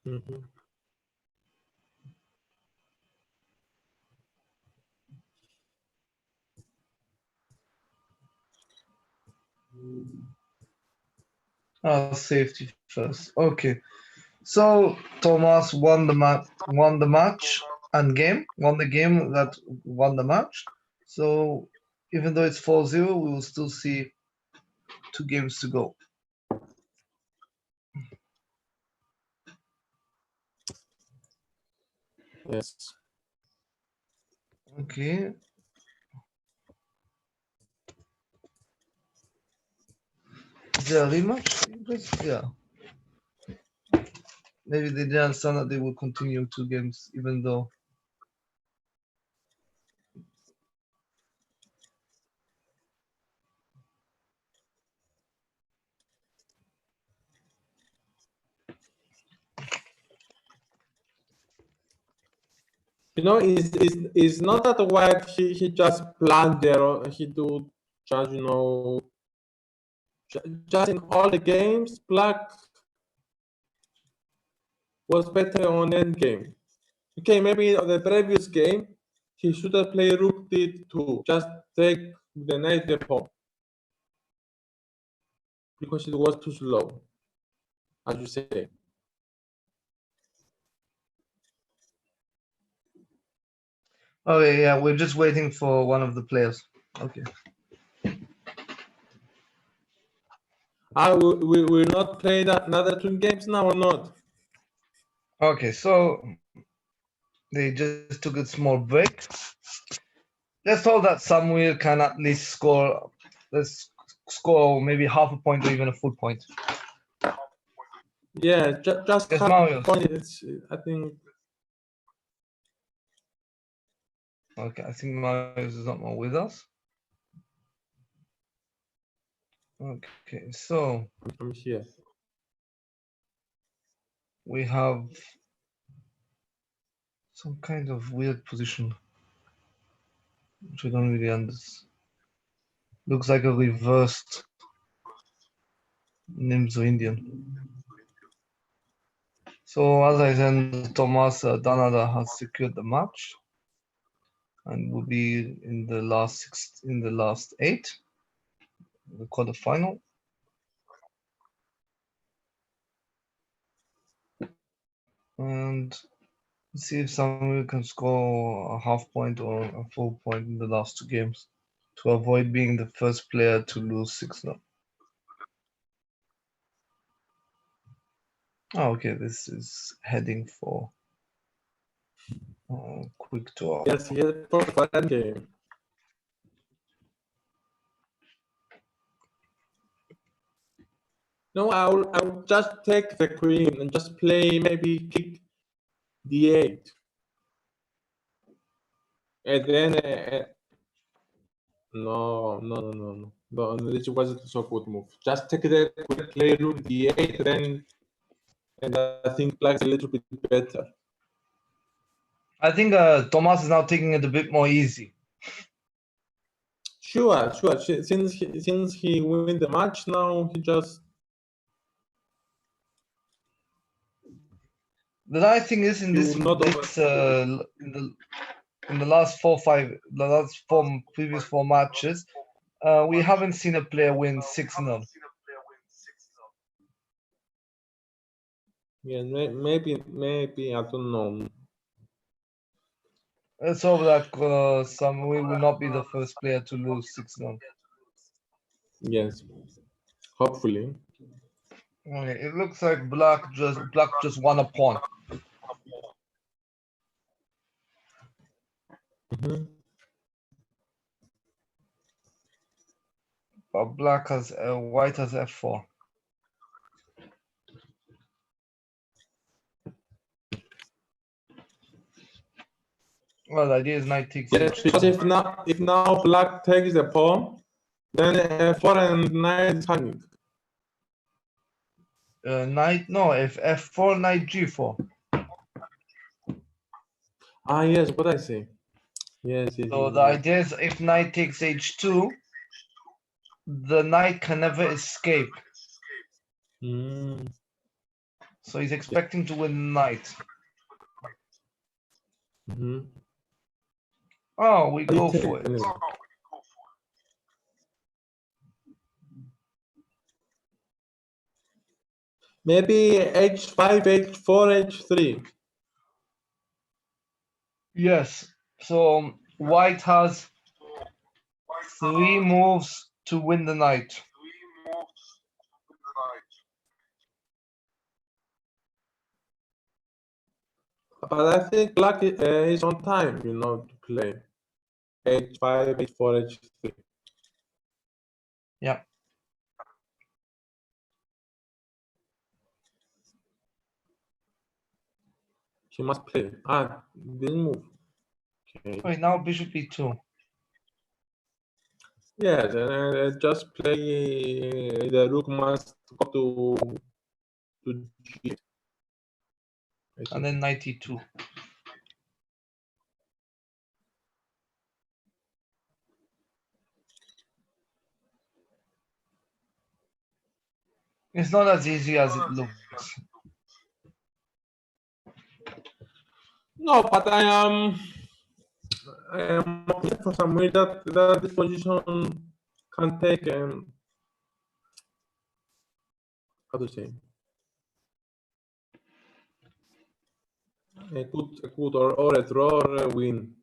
Mm-hmm. Safety first. Okay. So Thomas won the match and won the game that won the match. So even though it's 4-0, we will still see 2 games to go. Yes. Okay. Is there a rematch? Yeah. Maybe they didn't understand that they will continue 2 games, even though. You know, it's not that white. He just planned there. He do just just in all the games. Black was better on end game. Okay, maybe on the previous game he should have played rook d2. Just take the knight the pawn because it was too slow, as you say. Okay, yeah, we're just waiting for one of the players. Okay. We will not play another 2 games now or not? Okay, so they just took a small break. Let's hope that Samuel can at least score. Let's score maybe half a point or even a full point. Yeah, just Yes, half Marius. points. I think. Okay, I think Marius is not more with us. Okay, so I'm here. we have some kind of weird position, which I don't really understand. Looks like a reversed Nimzo Indian. So as I said, Thomas Danada has secured the match and will be in the last 8, the quarterfinal. And see if Samuel can score a half point or a full point in the last 2 games to avoid being the first player to lose 6-0. Oh, okay, this is heading for quick draw. Yes, for that game. No, I'll just take the queen and just play maybe kick d8. And then no, this wasn't so good move. Just take the queen, play rook d8, then and I think black's a little bit better. I think Thomas is now taking it a bit more easy. Sure. Since he win the match now, he just The nice thing is in You this, will not in the last previous four matches, we haven't seen a player win 6-0. Yeah, maybe I don't know. Let's hope that Samuel will not be the first player to lose 6-0. Yes, hopefully. Okay, it looks like Black just won a pawn. Mhm. But White has F4. Well, the idea is knight takes Yes, because h2. if now Black takes the pawn, then F4 and knight is hanging. If F4, knight G4. Ah, yes, what I say. Yes. So the idea is if knight takes h2, the knight can never escape. Mm. So he's expecting to win knight. Mm-hmm. Oh, we go for it. Anyway. Maybe h5, h4, h3. Yes. So White has 3 moves to win the knight. But I think Black is on time, to play h5, h4, h3. Yeah. He must play. Ah, didn't move. Okay. Wait, now bishop e2. Yes, and just play. The rook must go to G. And then knight e2. It's not as easy as it looks. No, but I am looking for some way that this position can take how to say a good or a draw or a win.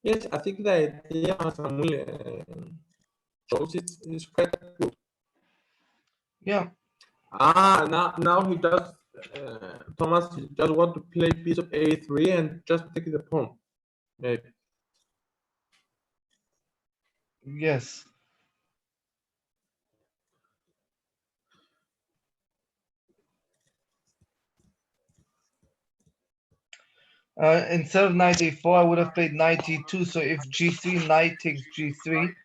Yes, I think the idea Samuel shows is quite good. Yeah. Now he just Thomas just want to play bishop a3 and just take the pawn. Maybe. Yes. Instead of knight a4, I would have played knight e2. So if g3, knight takes g3,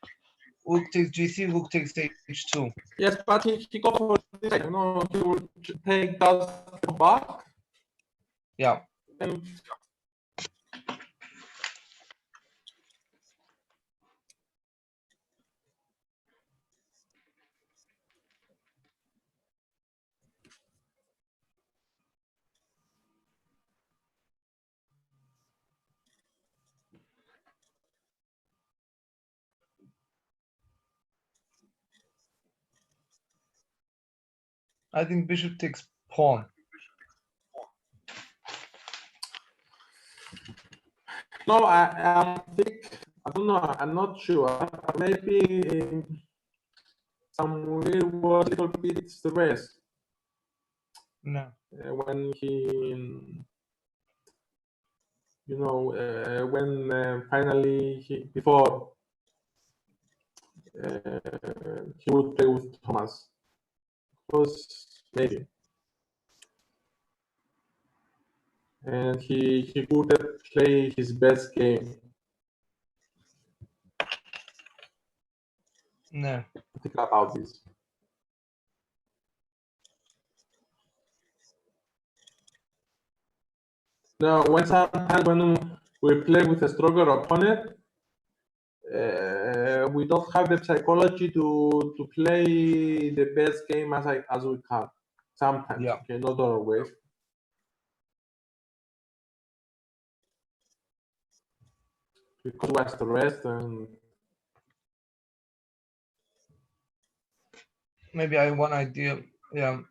rook takes g3, rook takes h2. Yes, but he go for this. He will take that back. Yeah. And I think bishop takes pawn. no, I think I don't know. I'm not sure. Maybe Samuel was a little bit stressed No. when he, when finally before he would play with Thomas. Was maybe, and he couldn't play his best game. No. Think about this. No, sometimes when we play with a stronger opponent, we don't have the psychology to play the best game as we can. Sometimes, Yeah. okay, not always. Because we're stressed and Maybe I have one idea. Yeah.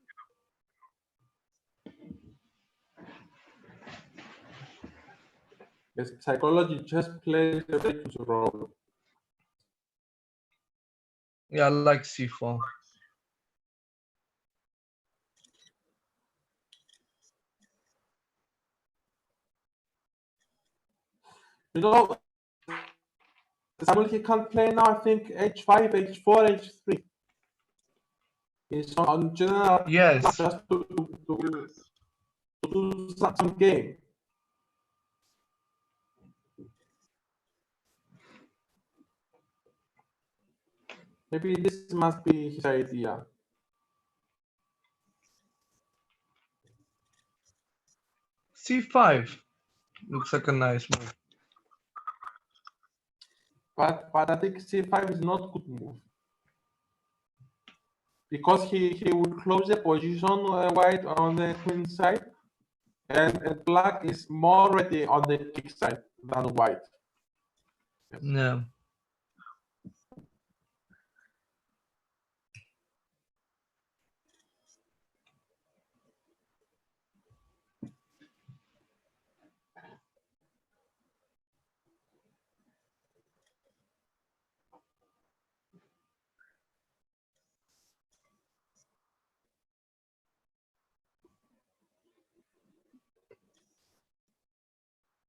the psychology just plays a huge role. Yeah, I like C4. You know, Samuel, he can't play now, I think, H5, H4, H3. He's on general Yes. just to do some game. Maybe this must be his idea. C5 looks like a nice move. But I think C5 is not good move. Because he would close the position white on the queen side, and black is more ready on the kick side than white. Yes. Yeah.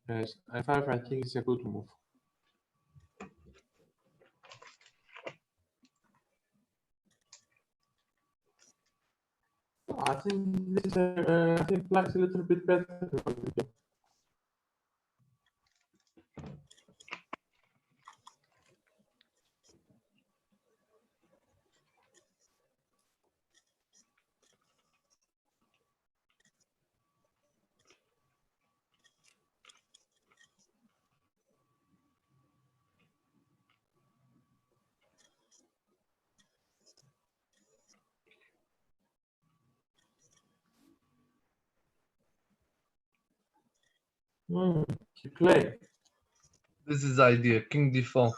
Yes, F5 I think is a good move. I think this is I think black's a little bit better. He played. This is the idea. King D4.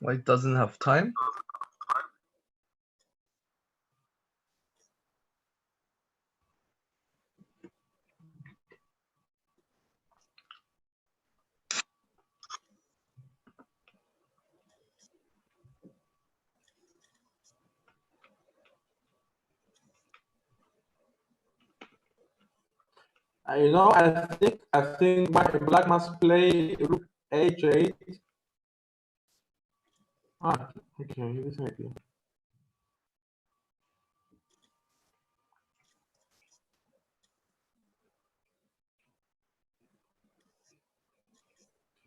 White doesn't have time. You know, I think black must play rook H8. Ah, okay, this idea.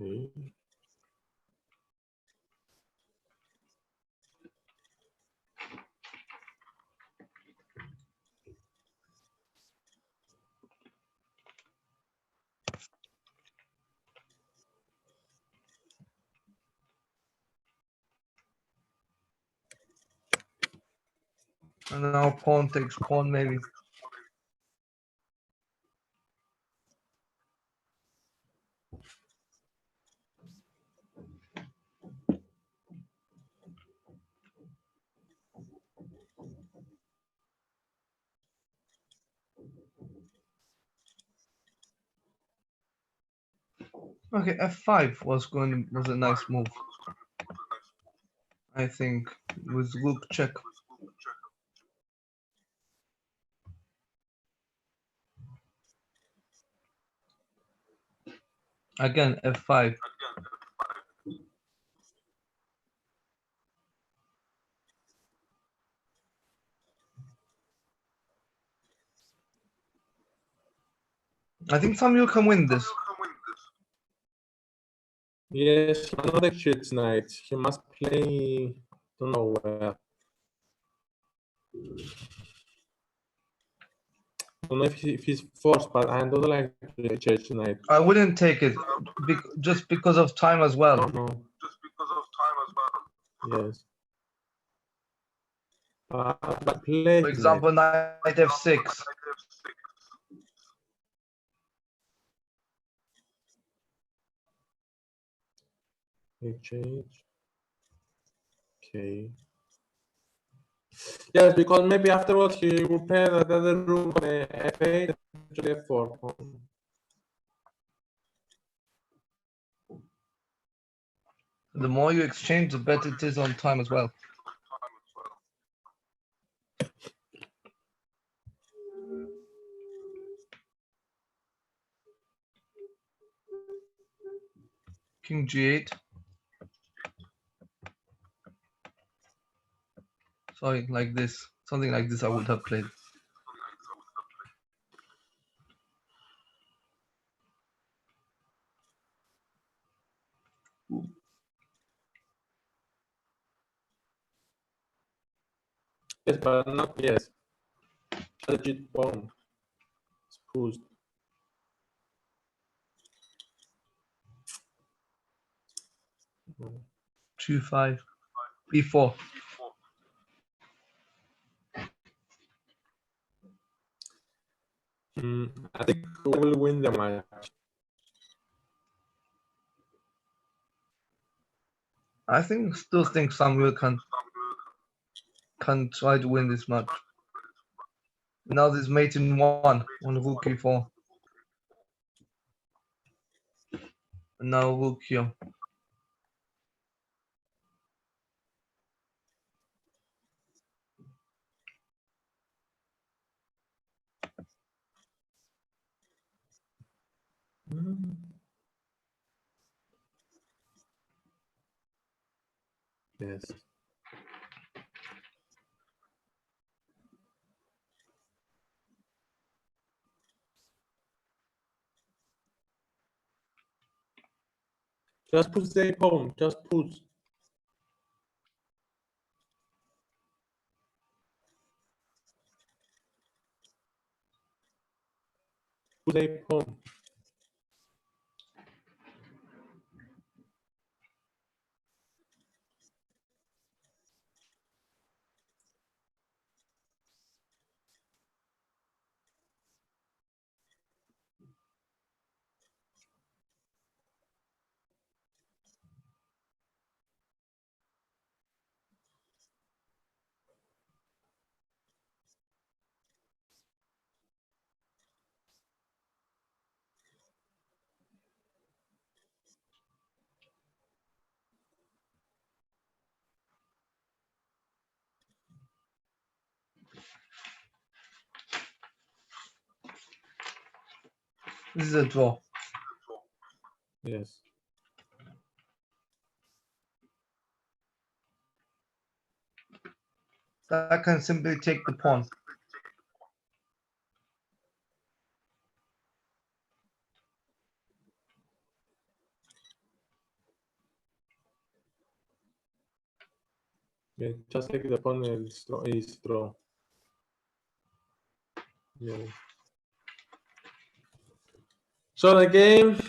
Okay. And now pawn takes pawn, maybe. Okay, F5 was a nice move. I think with rook check. Again, F5. I think Samuel can win this. Yes, another shit tonight. He must play. Don't know where. Don't know if he's forced, but I don't like to play church tonight. I wouldn't take it just because of time as well. No. Just because of time as well. Yes. But play. For example, knight f6. Change. Okay. Yes, because maybe afterwards he will play another room on f8 to f4. The more you exchange, the better it is on time as well. King g8. Sorry, like this. Something like this I would have played. Yes, but not yes. Legit pawn. Exposed. Two five. b4. I think we will win the match. I still think Samuel can try to win this match. Now this mate in one on rook e4. And now rook here. Yes. Just put the pawn. Just put. Put the pawn. This is a draw. Yes. I can simply take the pawn. Yeah, just like the pawn is draw. Yeah. So the game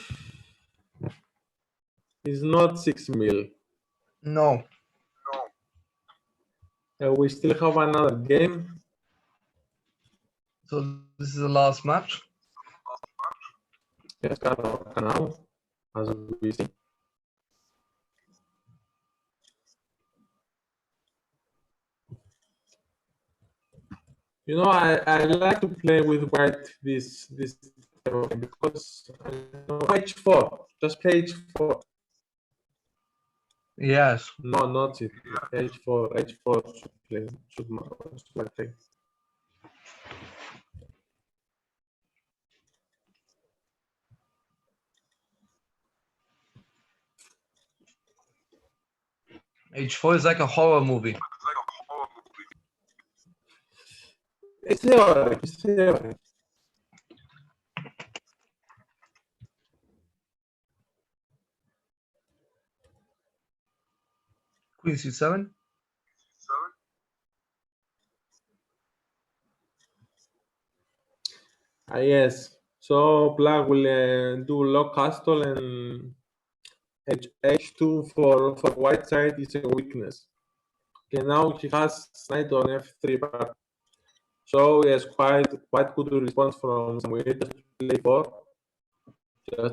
is not 6 mil. No. We still have another game. So this is the last match. Yes, canal, as we see. You know, I like to play with white this because h4. Just play h4. Yes. No, not it. h4. h4 should play. Should play. h4 is like a horror movie. It's theory. It's theory. Queen C7. Yes. So black will do low castle and h2 for white side is a weakness. Okay, now he has knight on f3, but so yes, quite good response from Samuel. Just play 4.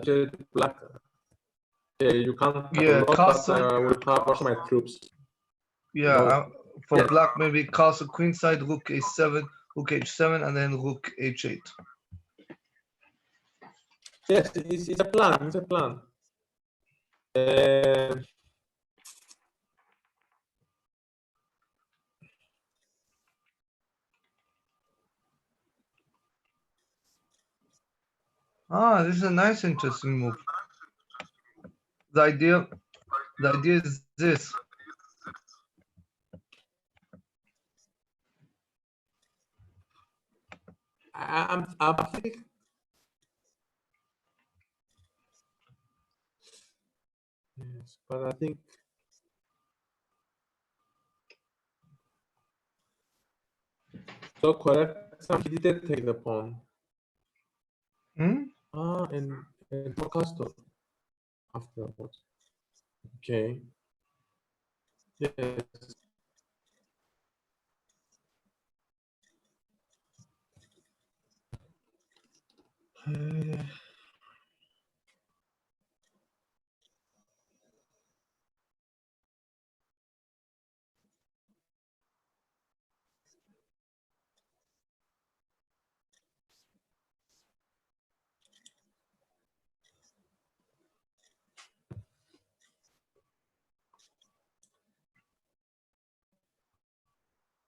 Just black. Okay, you can't have a Yeah, lot, but castle. we'll have also my troops. Yeah, No. for Yes. black maybe castle queenside, rook a7, rook h7, and then rook h8. Yes, it's a plan. It's a plan. Uh, This is a nice, interesting move. The idea is this. I think. Yes, but I think. So correct. He didn't take the pawn. Hmm? And no castle afterwards. Okay. Yes.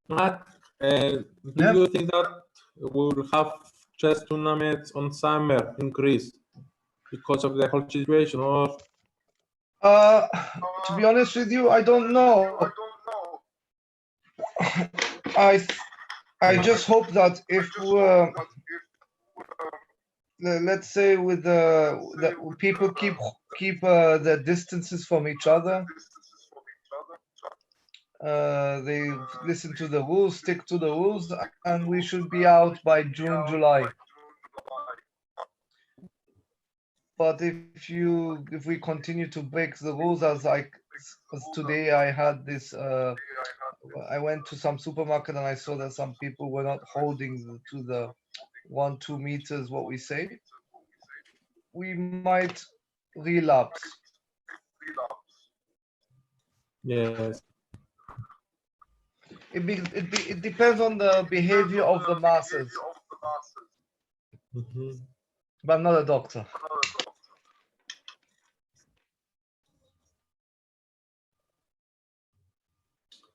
But do Yeah. you think that we'll have chess tournaments on summer in Greece because of the whole situation, or? To be honest with you, I don't know. I just hope that if let's say with that people keep their distances from each other, they listen to the rules, stick to the rules, and we should be out by June, July. But if we continue to break the rules as today I had this I went to some supermarket and I saw that some people were not holding to the 1-2 meters what we say, we might relapse. Yes. It depends on the behavior of the masses. But I'm not a doctor.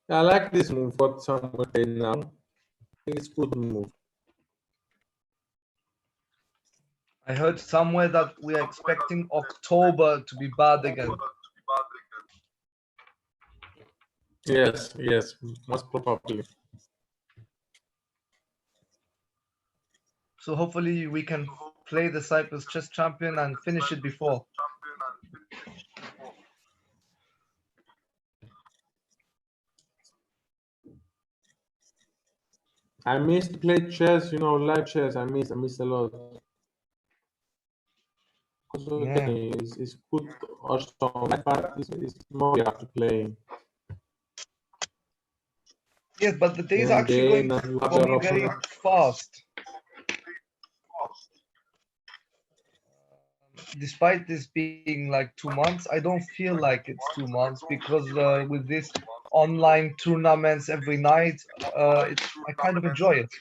I like this move. What someone did now. I think it's good move. I heard somewhere that we are expecting October to be bad again. Yes, most probably. So hopefully we can play the Cyprus Chess Champion and finish it before. I miss to play chess, live chess. I miss a lot. Yeah. It's good also, but it's more you have to play. Yes, but the days are actually going for me very fast. Despite this being like 2 months, I don't feel like it's 2 months because with this online tournaments every night, I kind of enjoy it.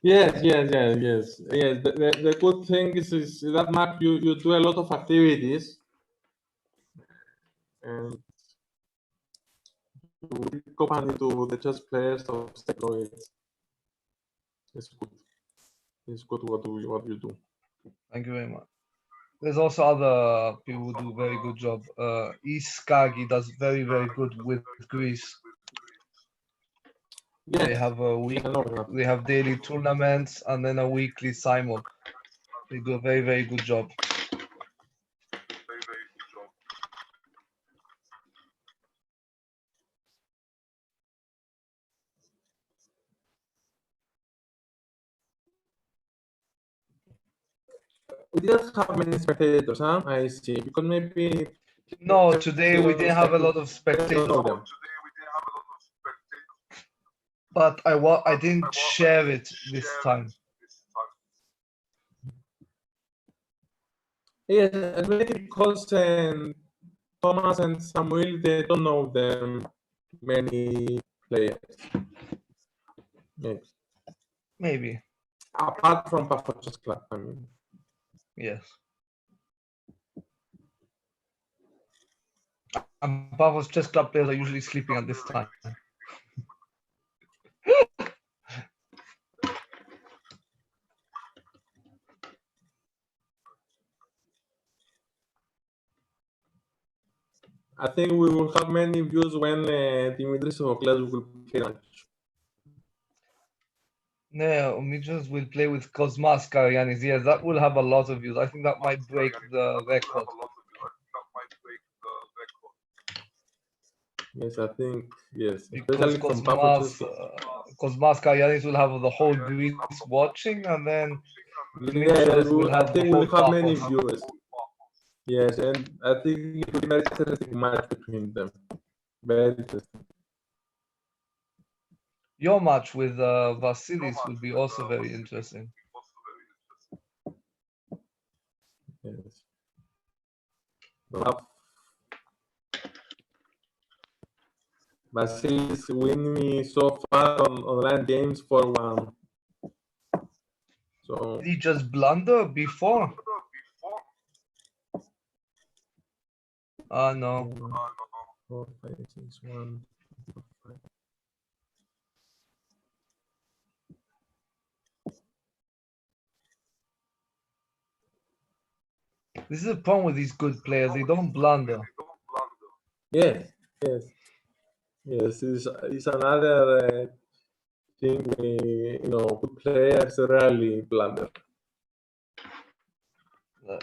Yes. The good thing is that Mark, you do a lot of activities, and you company to the chess players of Stego. It's good. It's good what you do. Thank you very much. There's also other people who do very good job. Iskagi does very, very good with Greece. Yes. They have a week. They have daily tournaments and then a weekly simul. They do a very, very good job. We didn't have many spectators, huh? I see. Because maybe No, today we didn't have a lot of spectators, them. but I didn't share it this time. Yes, and maybe because Thomas and Samuel, they don't know them many players. Maybe. Maybe, Apart from Paphos Club, I mean. yes. And Pavos chess club players are usually sleeping at this time. I think we will have many views when Dimitris Sophocles will play lunch. No, Mitchell will play with Cosmas Karayanis. Yes, that will have a lot of views. I think that might break the record. Yes, I think, yes. Because Especially from Paphos. Cosmas Karayanis will have the whole Greece watching, and then Yes, will I have think the whole we'll have many Paphos. viewers. Yes, and I think it will be very interesting match between them. Very interesting. Your match with Vasilis will be also very interesting. Yes. Well, Vasilis winning me so far on online games 4-1. So Did he just blunder before? No. 4, 5, 6, 1, 5. This is the problem with these good players. They don't blunder. Yes, yes, yes. It's another thing. Good players rarely blunder.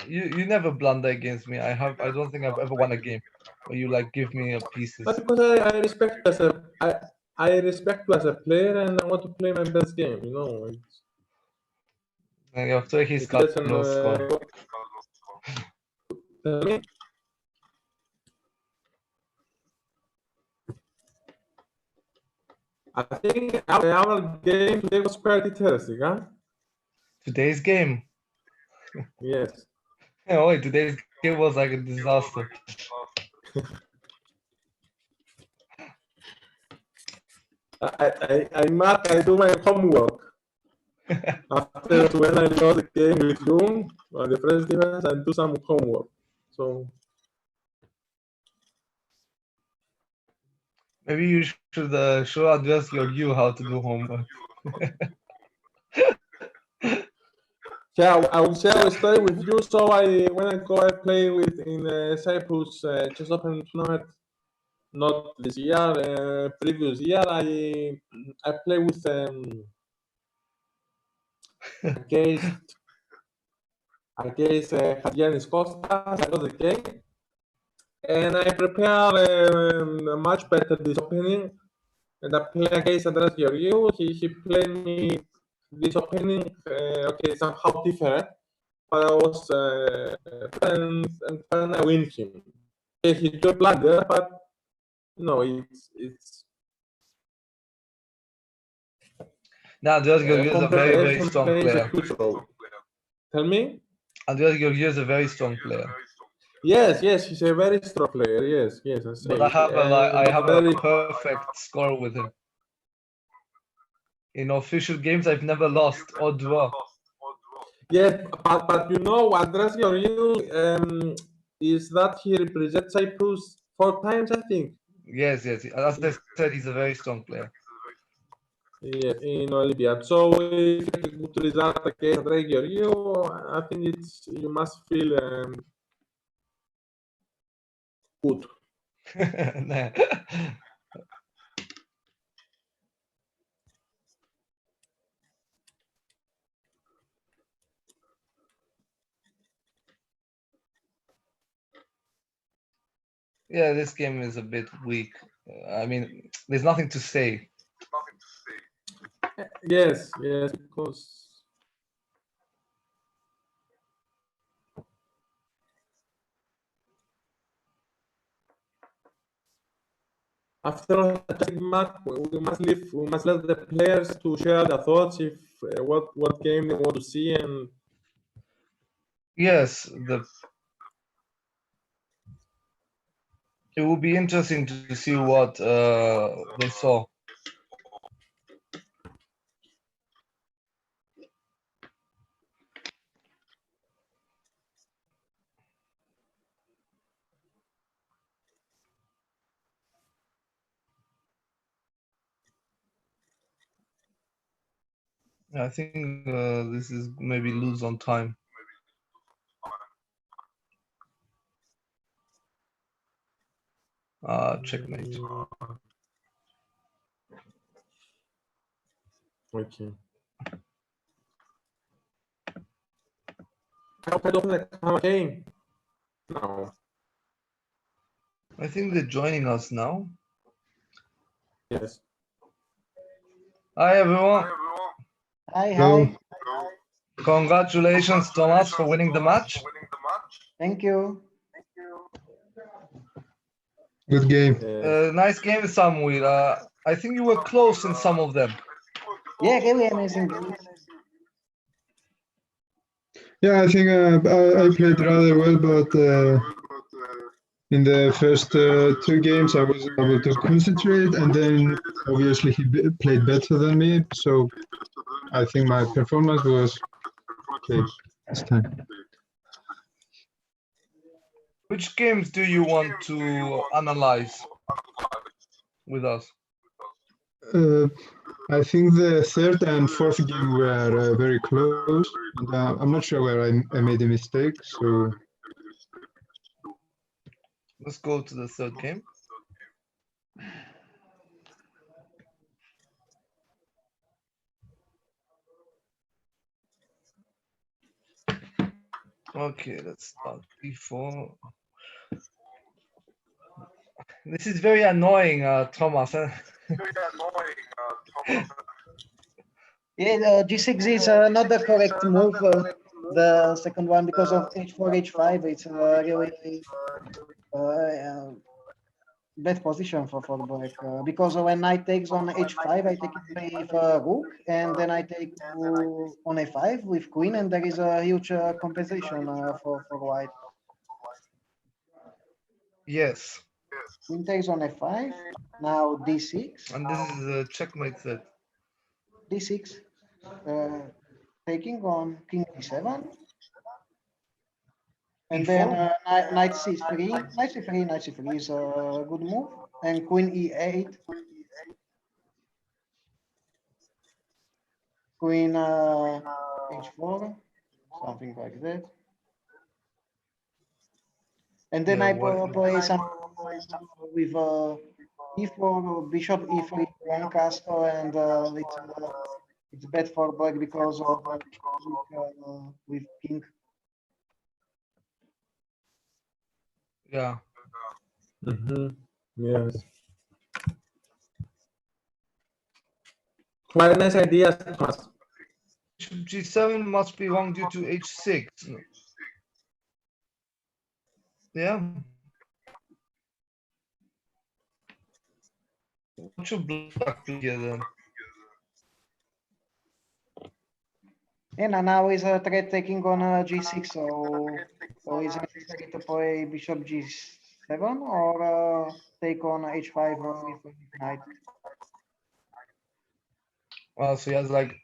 You never blunder against me. I don't think I've ever won a game where you like give me pieces. But because I respect you as I respect you as a player, and I want to play my best game. After he's got no score. I think our game today was quite interesting, huh? Today's game. Yes. Oh, wait, today's game was like a disaster. I do my homework. After when I lost the game with you on the first defense, I do some homework. So maybe you should show Andreas Georgiou how to do homework. yeah, I will share a story with you. So when I go, I play with in Cyprus Chess Open tournament. Not this year, previous year. I play with against Hadjianis Kostas. I got the game, and I prepare much better this opening. And I play against Andreas Georgiou. He played me this opening, okay, somehow different. But I was and then I win him. Okay, he do a blunder, but no, it's. Now, Andreas Georgiou is a very, very strong player. Tell me? Andreas Georgiou is a very strong player. Yes, he's a very strong player. Yes, I say. But I have a perfect score with him. In official games, I've never lost or draw. Yeah, but Andreas Georgiou is that he represents Cyprus 4 times, I think. Yes. As I said, he's a very strong player. Yeah, in Olympiad. So if you get a good result against Andreas Georgiou, I think you must feel good. Yeah, this game is a bit weak. I mean, there's nothing to say. Yes, because after a match, we must let the players to share their thoughts if what game they want to see, and Yes, it will be interesting to see what they saw. I think this is maybe lose on time. Checkmate. okay. I hope I don't like come again. No. I think they're joining us now. Yes. Hi everyone. Hi, Hello. hi. Congratulations, Thomas, for winning the match. Thank you. Good game. Nice game, Samuel. I think you were close in some of them. Yeah, really amazing game. Yeah, I think I played rather well, but in the first two games I wasn't able to concentrate, and then obviously he played better than me, so I think my performance was okay this time. Which games do you want to analyze with us? I think the third and fourth game were very close, and I'm not sure where I made a mistake, so Let's go to the third game. Okay, let's start before. This is very annoying, Thomas. Yeah, G6 is not the correct move, the second one, because of H4, H5. It's really bad position for black, because when knight takes on H5, I take it with rook, and then I take on A5 with queen, and there is a huge compensation for white. Yes. Queen takes on F5, now D6. And this is a checkmate set. D6, taking on King D7, and then Knight C3, Knight C3, Knight C3 is a good move, and Queen E8, Queen H4, something like that, and then I play some with E4, Bishop E3, Lancaster, and it's bad for black because of with pink. Yeah. Yes. Quite nice idea, Thomas. G7 must be wrong due to H6. Yeah. What should black do here then? And now is a threat taking on G6, so is it necessary to play Bishop G7 or take on H5 with knight? Well, so he has like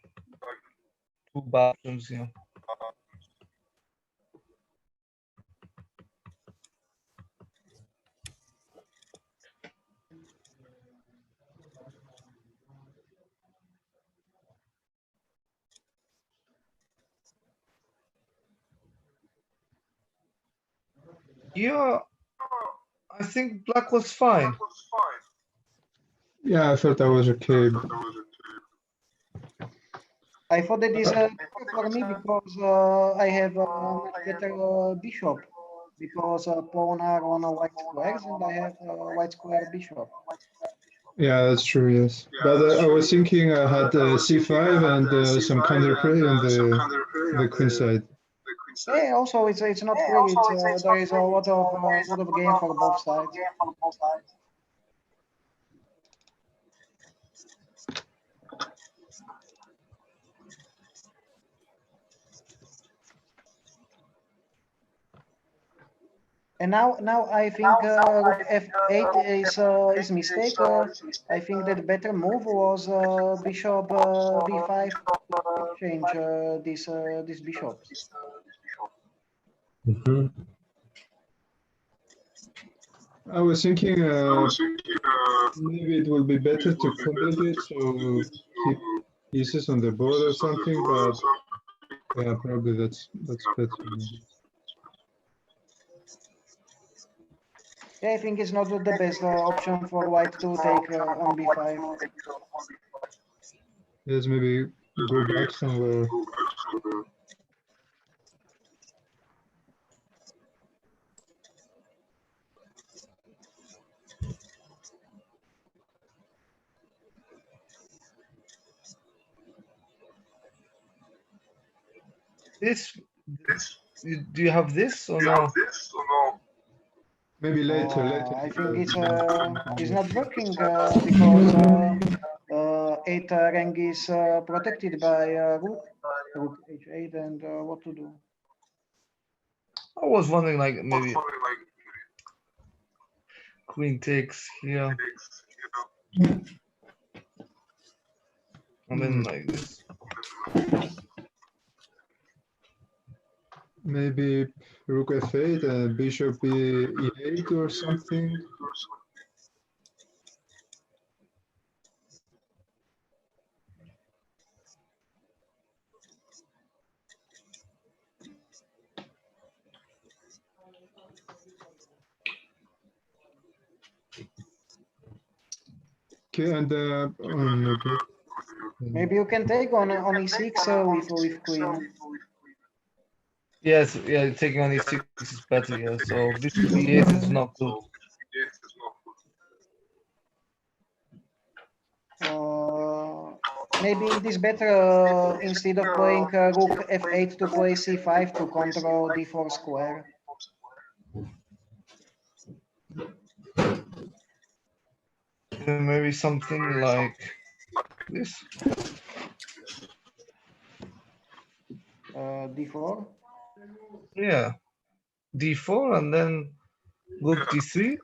two bad options here. Yeah, I think black was fine. yeah, I felt I was okay. I thought that is for me because I have a much better bishop, because pawn are on white squares and I have a white square bishop. Yeah, that's true, yes. But I was thinking I had c5 and some counterplay on the queen side. Yeah, also it's not clear. There is a lot of game for both sides. And now I think rook f8 is mistake. I think that better move was bishop b5 to exchange these bishops. Mhm. I was thinking maybe it will be better to conjugate, so keep pieces on the board or something, but yeah, probably that's better. Yeah, I think it's not the best option for white to take on b5. Yes, maybe go back somewhere. This, do you have this or no? Maybe later. I think it's not working because 8 rank is protected by rook h8, and what to do? I was wondering, like, maybe queen takes here, and then like this. Maybe rook f8 and bishop e8 or something. Okay, and okay. Maybe you can take on e6 with queen. Yes, yeah, taking on e6 is better. Yeah, so bishop e8 is not good. Maybe it is better instead of playing rook f8 to play c5 to control d4 square. Maybe something like this. D4. Yeah, d4 and then rook d3,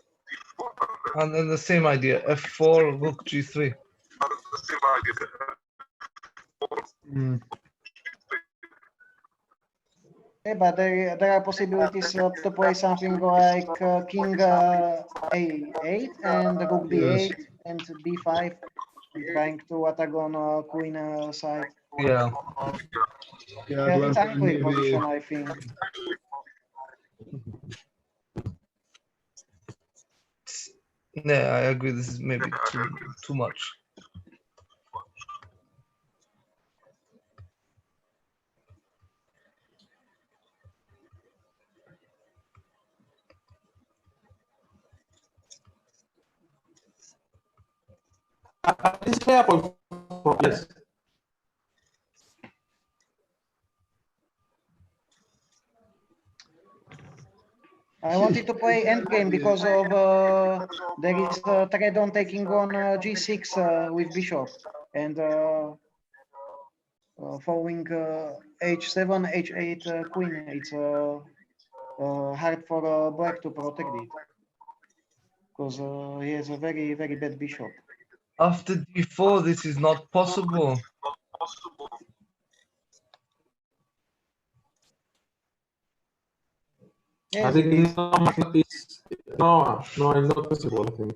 and then the same idea, f4, rook g3. Mm. Yeah, but there are possibilities to play something like king a8 and rook b8 and b5, trying to attack on queen side. Yeah. Yeah, It's one unclear maybe. position, I think. Yeah, I agree. This is maybe too much. It's playable. Yes. I wanted to play endgame because of there is a threat on taking on g6 with bishop, and following h7, h8 queen. It's hard for black to protect it because he has a very bad bishop. After d4, this is not possible. Yes, I think it's not, it's not possible, I think.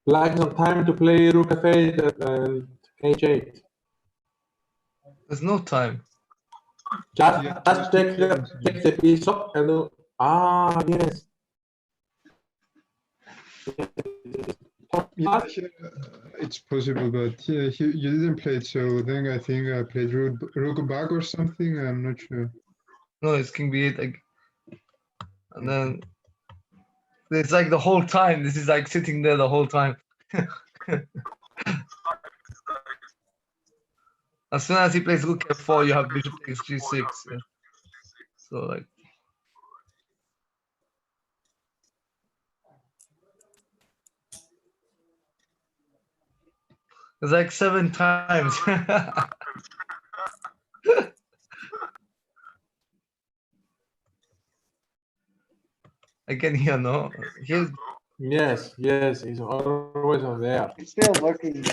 Black has some time to play rook f8 and h8. There's no time. Just take the bishop and yes. Yeah, it's possible, but yeah, you didn't play it, so then I think I played rook back or something. I'm not sure. No, it's king b8, like, and then it's like the whole time. This is like sitting there the whole time. As soon as he plays rook f4, you have bishop takes g6. Yeah. So like, it's like 7 times. I can hear, no? Here's Yes, he's always on there. It's still working.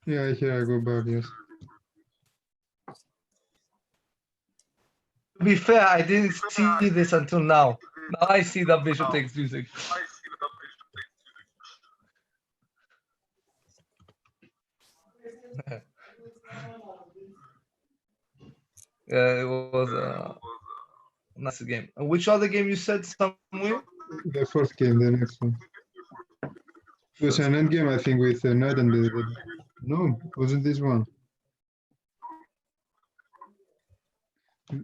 Yeah, here I go back, yes. To be fair, I didn't see this until now. Now I see that bishop takes music. Yeah, it was a nice game. And which other game you said, Samuel? The fourth game, the next one. It was an end game, I think, with knight and no, wasn't this one?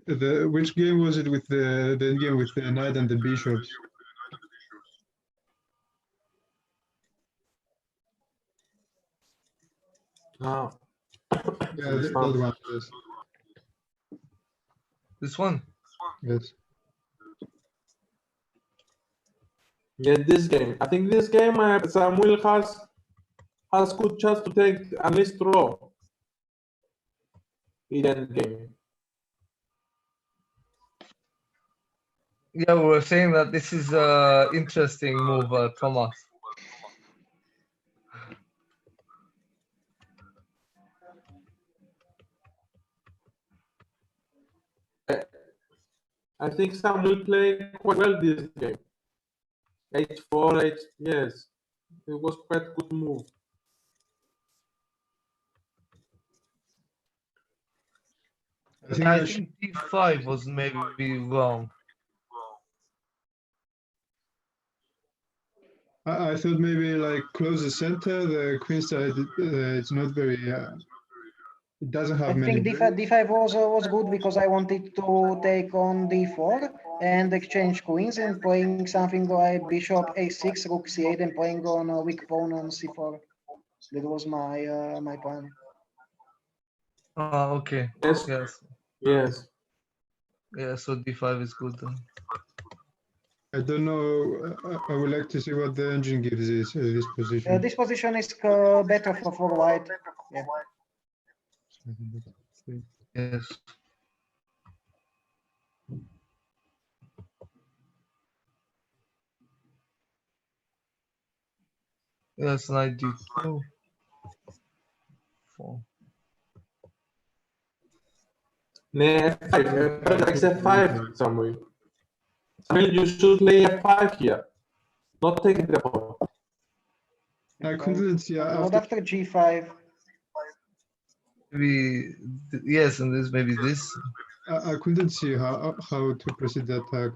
Which game was it with the end game with the knight and the bishops? Ah, Yeah, this that one. one, yes. This one? Yes. Yeah, this game. I think this game Samuel has good chance to take at least draw in end game. Yeah, we were saying that this is interesting move, Thomas. I think Sam will play quite well this game. H4, yes. It was quite good move. I think D5 was maybe wrong. I thought maybe like close the center, the queen side, it's not very, it doesn't I have many. think D5 was good because I wanted to take on D4 and exchange queens and playing something like bishop A6, rook C8, and playing on a weak pawn on C4. That was my my plan. Okay. Yes. Yes. Yes. Yeah, so D5 is good then. I don't know. I would like to see what the engine gives this position. This position is better for white. Yeah. Yes. Yes, knight D2. 4. F5. Like F5 somewhere. I mean, you should play F5 here, not take the pawn. I couldn't see What after G5? Maybe yes, and this maybe this. I couldn't see how to proceed the attack.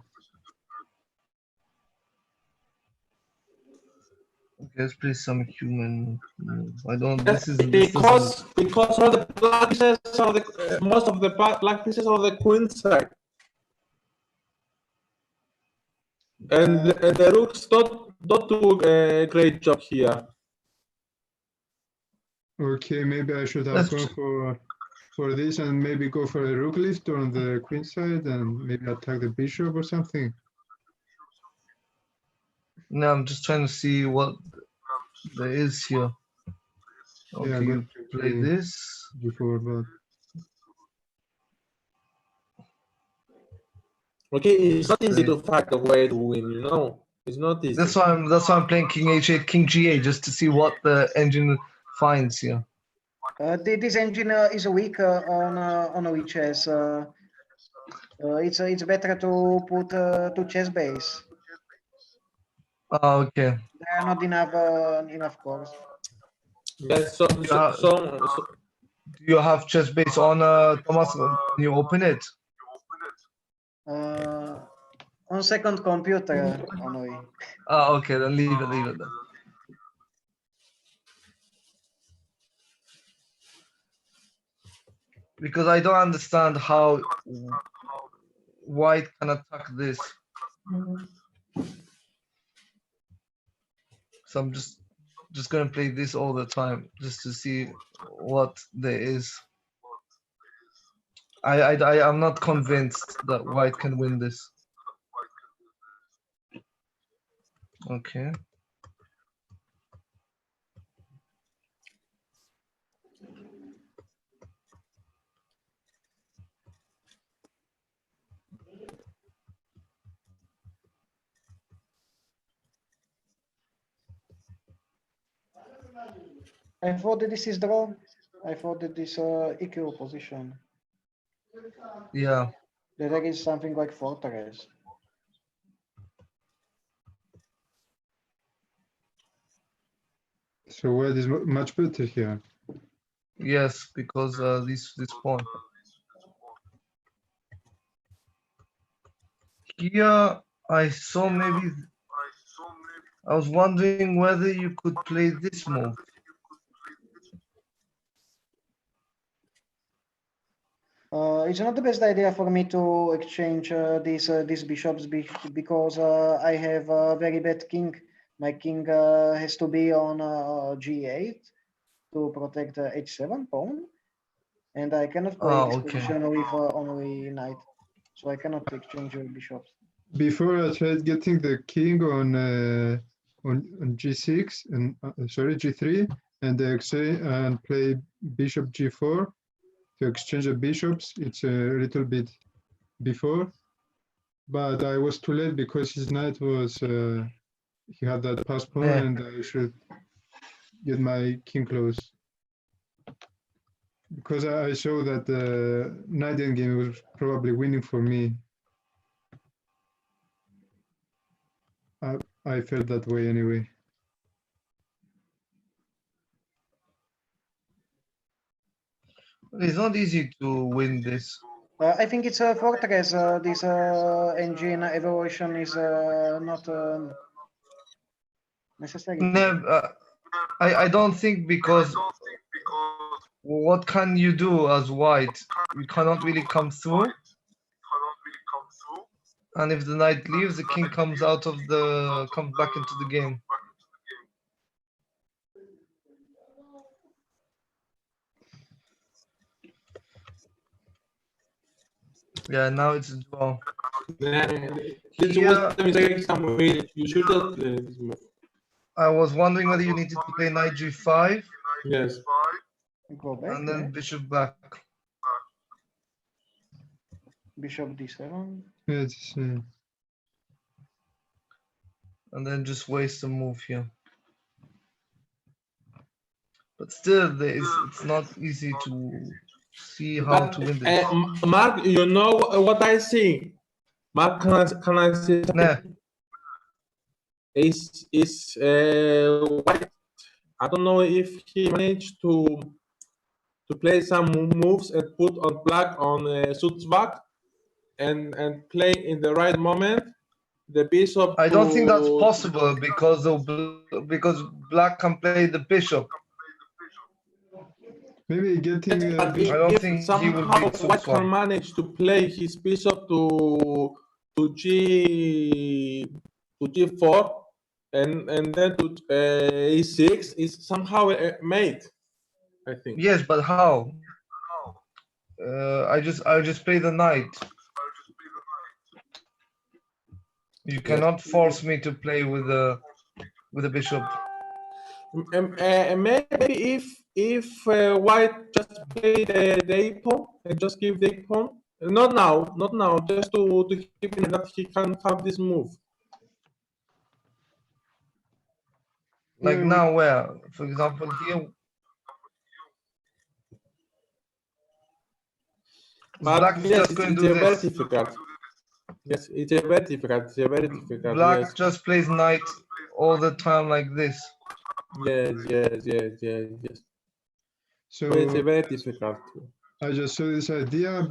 Okay, let's play some human move. I don't. Yes, This is because all the black pieces are the most of the black pieces are the queen side, and the rooks don't do a great job here. Okay, maybe I should have gone for this and maybe go for a rook lift on the queen side and maybe attack the bishop or something. No, I'm just trying to see what there is here. Okay, Yeah, you play this. Before, but Okay, it's not easy to find a way to win, you know. It's not easy. That's why I'm playing King H8, King G8, just to see what the engine finds here. This engine is weak on a weak chess. It's better to put to chess base. Okay. There are not enough cores. Yes, Do you have chess base on, Thomas? Can you open it? On second computer, only. Okay, then leave it then. Because I don't understand how white can attack this. So I'm just gonna play this all the time just to see what there is. I'm not convinced that white can win this. Okay. I thought that this is draw. I thought that this equal position. Yeah. That there is something like fortress. So white is much better here. Yes, because this pawn. Here I saw maybe I was wondering whether you could play this move. It's not the best idea for me to exchange these bishops because I have a very bad king. My king has to be on g8 to protect h7 pawn, and I cannot play this okay. position with only knight, so I cannot exchange bishops. Before I tried getting the king on g6 and sorry g3 and and play bishop g4 to exchange the bishops. It's a little bit before, but I was too late because his knight was he had that pass pawn, Yeah. and I should get my king close because I saw that the knight endgame was probably winning for me. I felt that way anyway. It's not easy to win this. I think it's a fortress. This engine evolution is not necessary. I don't think because what can you do as white? You cannot really come through. And if the knight leaves, the king comes back into the game. Yeah, now it's a draw. This was the mistake Samuel. You should have played this move. I was wondering whether you needed to play knight g5. Yes. Go back. And then bishop back. Bishop d7. Yes. And then just waste a move here. But still, it's not easy to see how to win this. Mark, you know what I see? Mark, can I see? Nah. Is white? I don't know if he managed to play some moves and put on black on suits back and play in the right moment the bishop. I don't think that's possible because black can play the bishop. Maybe getting. I don't think he will beat white can manage to play his bishop to g4 and then to e6 is somehow made. I think. Yes, but how? I just play the knight. You cannot force me to play with the bishop. Maybe if white just play the a pawn and just give the pawn. Not now. Just to keep in that he can have this move. Like now, where? For example, here. Black is just going to do this. Very difficult. Yes, it's a very difficult. It's a very difficult. Black just plays knight all the time like this. Yes. So it's a very difficult. I just saw this idea,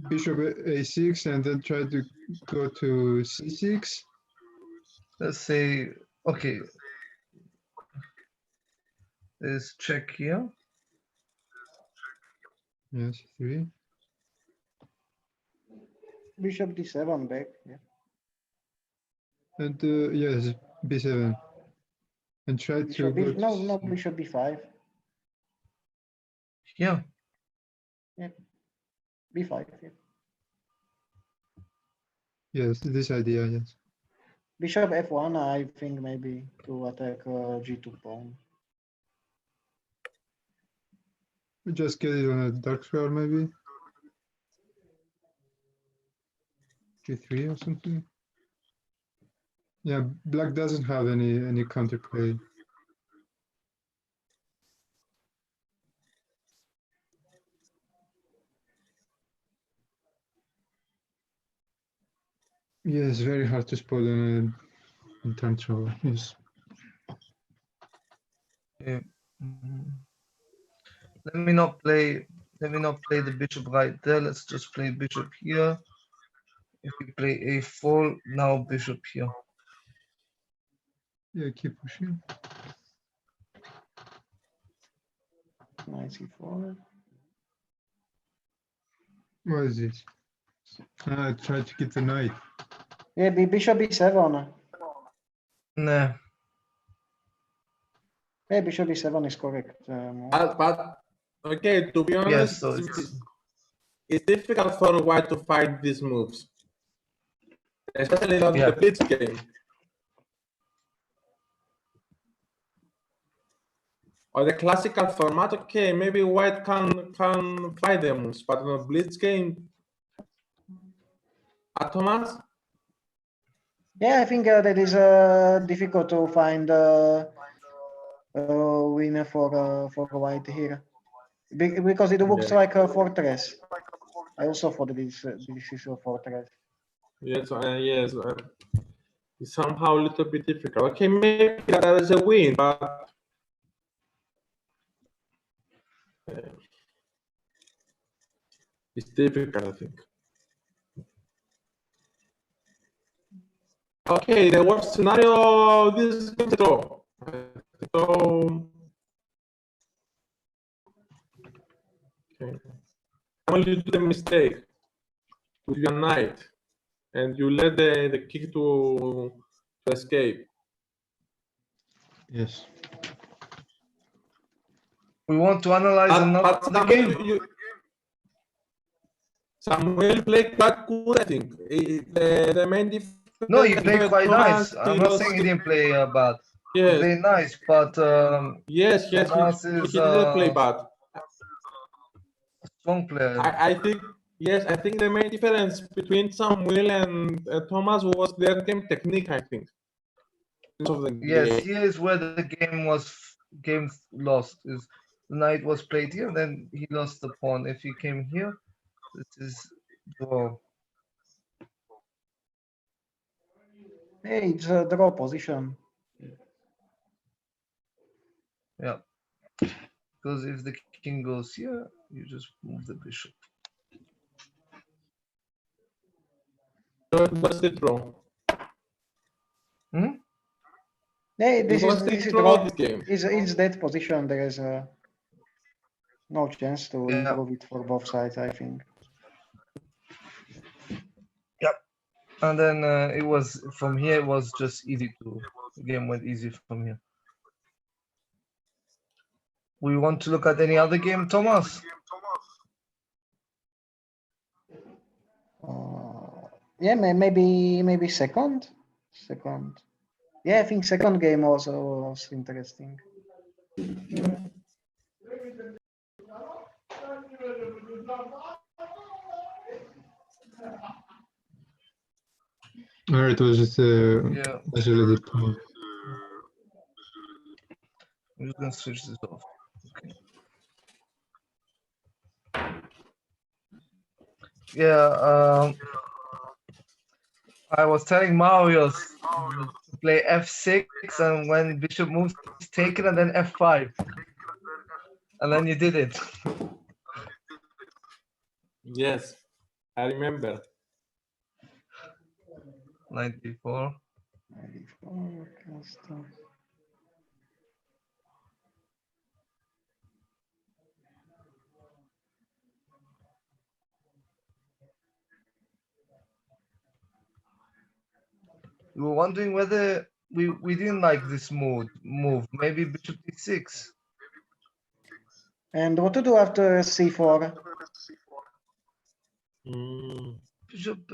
bishop a6, and then try to go to c6. Let's say, okay. Let's check here. Yes, 3. Bishop d7 back. Yeah. And yes, b7. And try bishop to go no, bishop b5. Yeah. Yeah. b5. Yeah. Yes, this idea, yes. Bishop f1, I think maybe to attack g2 pawn. We just get it on a dark square, maybe. g3 or something. Yeah, black doesn't have any counterplay. Yes, very hard to spot on time travel. Yes. Okay. Let me not play the bishop right there. Let's just play bishop here. If you play a4, now bishop here. Yeah, keep pushing. Knight c4. What is this? I tried to get the knight. Yeah, bishop b7. Nah. Yeah, bishop b7 is correct. But okay, to be Yes, honest, so it's it's difficult for white to fight these moves, especially on Yeah. the blitz game. Or the classical format, okay, maybe white can fight the moves, but on a blitz game, Thomas? Yeah, I think that is difficult to find a winner for white here. Because it looks Yeah. like a fortress. I also thought this is a fortress. Yes, yes. It's somehow a little bit difficult. Okay, maybe there is a win, but it's difficult, I think. Okay, the worst scenario, this is going to draw. So, okay. When you do the mistake with your knight, and you let the king to escape. Yes. we want to analyze another game. Samuel played quite good, I think. The main difference. No, he played quite Thomas, nice. I'm not saying he didn't play bad. He Yes, played nice, but yes, Thomas he is didn't play bad. a strong player. I think, yes, I think the main difference between Samuel and Thomas was their game technique, I think. Of the Yes, game. here is where the game lost. Is the knight was played here, then he lost the pawn. If he came here, this is draw. Hey, it's a draw position. Yeah, because if the king goes here, you just move the bishop. So that's the draw. Hmm? Hey, It this was is the draw draw. this game. It's that position. There is no chance to Yeah. improve it for both sides, I think. And then it was from here. It was just easy to. The game went easy from here. We want to look at any other game, Thomas? Yeah, maybe second. Yeah, I think second game also was interesting. Or it was just Yeah. isolated point. I'm just gonna switch this off. Okay. Yeah. I was telling Marius to play f6, and when bishop moves, take it, and then f5, and then you did it. Yes, I remember. 94. 94, custom. We were wondering whether we didn't like this move. Maybe bishop d6. And what to do after c4? Bishop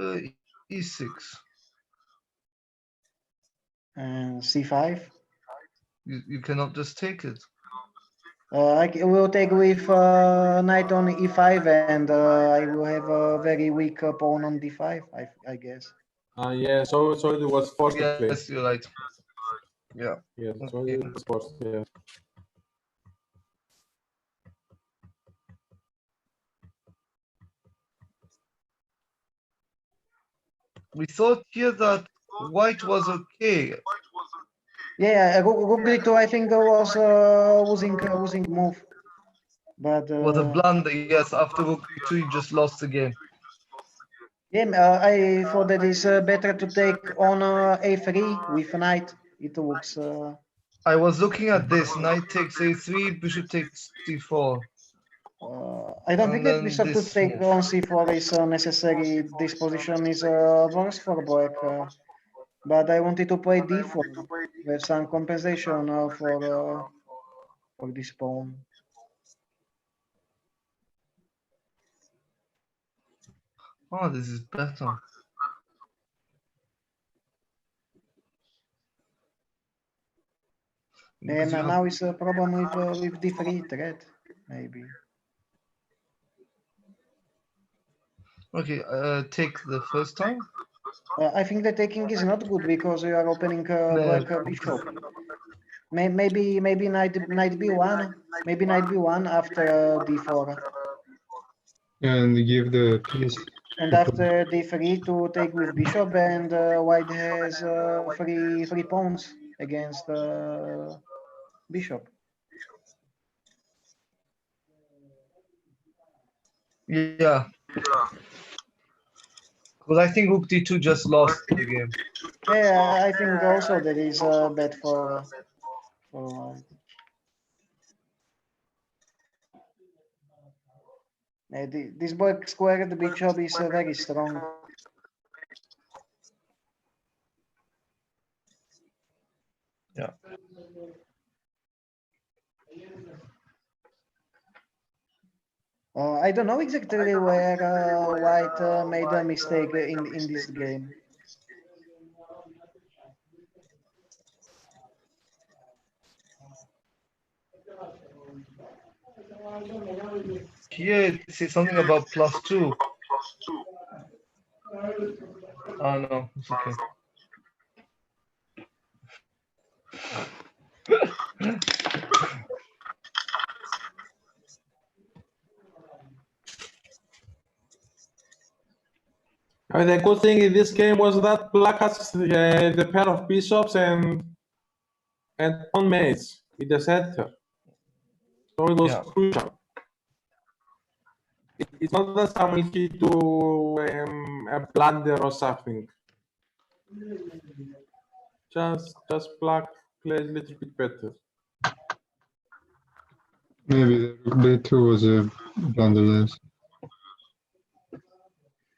e6. And c5? You cannot just take it. I will take with knight on e5, and I will have a very weak pawn on d5, I guess. Yeah, so it was forced to play. Yes, you're right. Yeah. Yeah, so Okay. it was forced, yeah. We thought here that white was okay. Yeah, Rook D2 I think was losing move, but Was a blunder, yes. After rook e2, you just lost the game. yeah, I thought that it's better to take on a3 with knight. It looks. I was looking at this. Knight takes a3, bishop takes c4. I don't And think that then bishop to this take move. on c4 is necessary. This position is worse for black. But I wanted to play d4 with some compensation for this pawn. Oh, this is better. And Because you now have, is a problem with d3 threat, maybe. okay, take the first time. I think the taking is not good because you are opening black bishop. Maybe knight b1, maybe knight b1 after d4, And give the piece. and after d3 to take with bishop, and white has three pawns against bishop. Yeah. Because I think rook d2 just lost the game. Yeah, I think also that is bad for white. This black squared bishop is very strong. Yeah. I don't know exactly where white made a mistake in this game. Here it says something about +2. Oh no, it's okay. The good thing in this game was that black has the pair of bishops and pawn mates in the center, so it was Yeah. crucial. It's not that someone he do a blunder or something. Just black plays a little bit better. Maybe the rook b2 was a blunder, yes.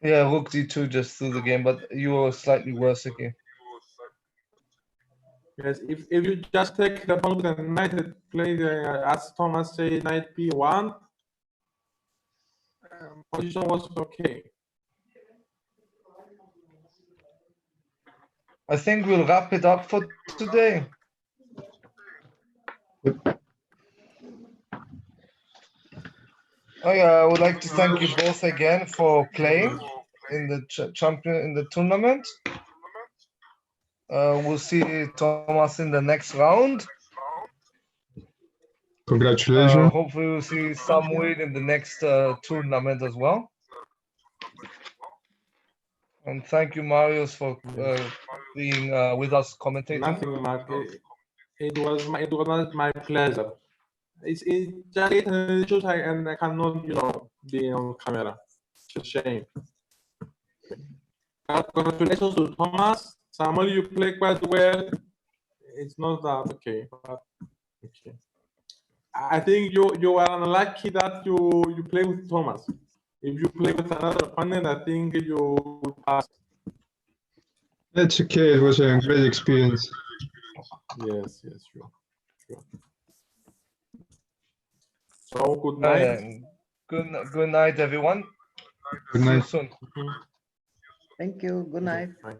Yeah, rook d2 just threw the game, but you were slightly worse again. Yes, if you just take the pawn with the knight and play as Thomas say knight b1, position was okay. I think we'll wrap it up for today. I would like to thank you both again for playing in the tournament. We'll see Thomas in the next round. Congratulations. Hopefully we'll see some win in the next tournament as well. And thank you, Marius, for being with us commentating. Nothing, Mark. It was my pleasure. It's just issues and I cannot, be on camera. It's a shame. Congratulations to Thomas. Samuel, you play quite well. It's not that okay, but okay. I think you are unlucky that you play with Thomas. If you play with another opponent, I think you will pass. That's okay. It was a great experience. Yes, sure. So good night. Good night, everyone. Good See you night. soon. Thank you. Good night. Bye.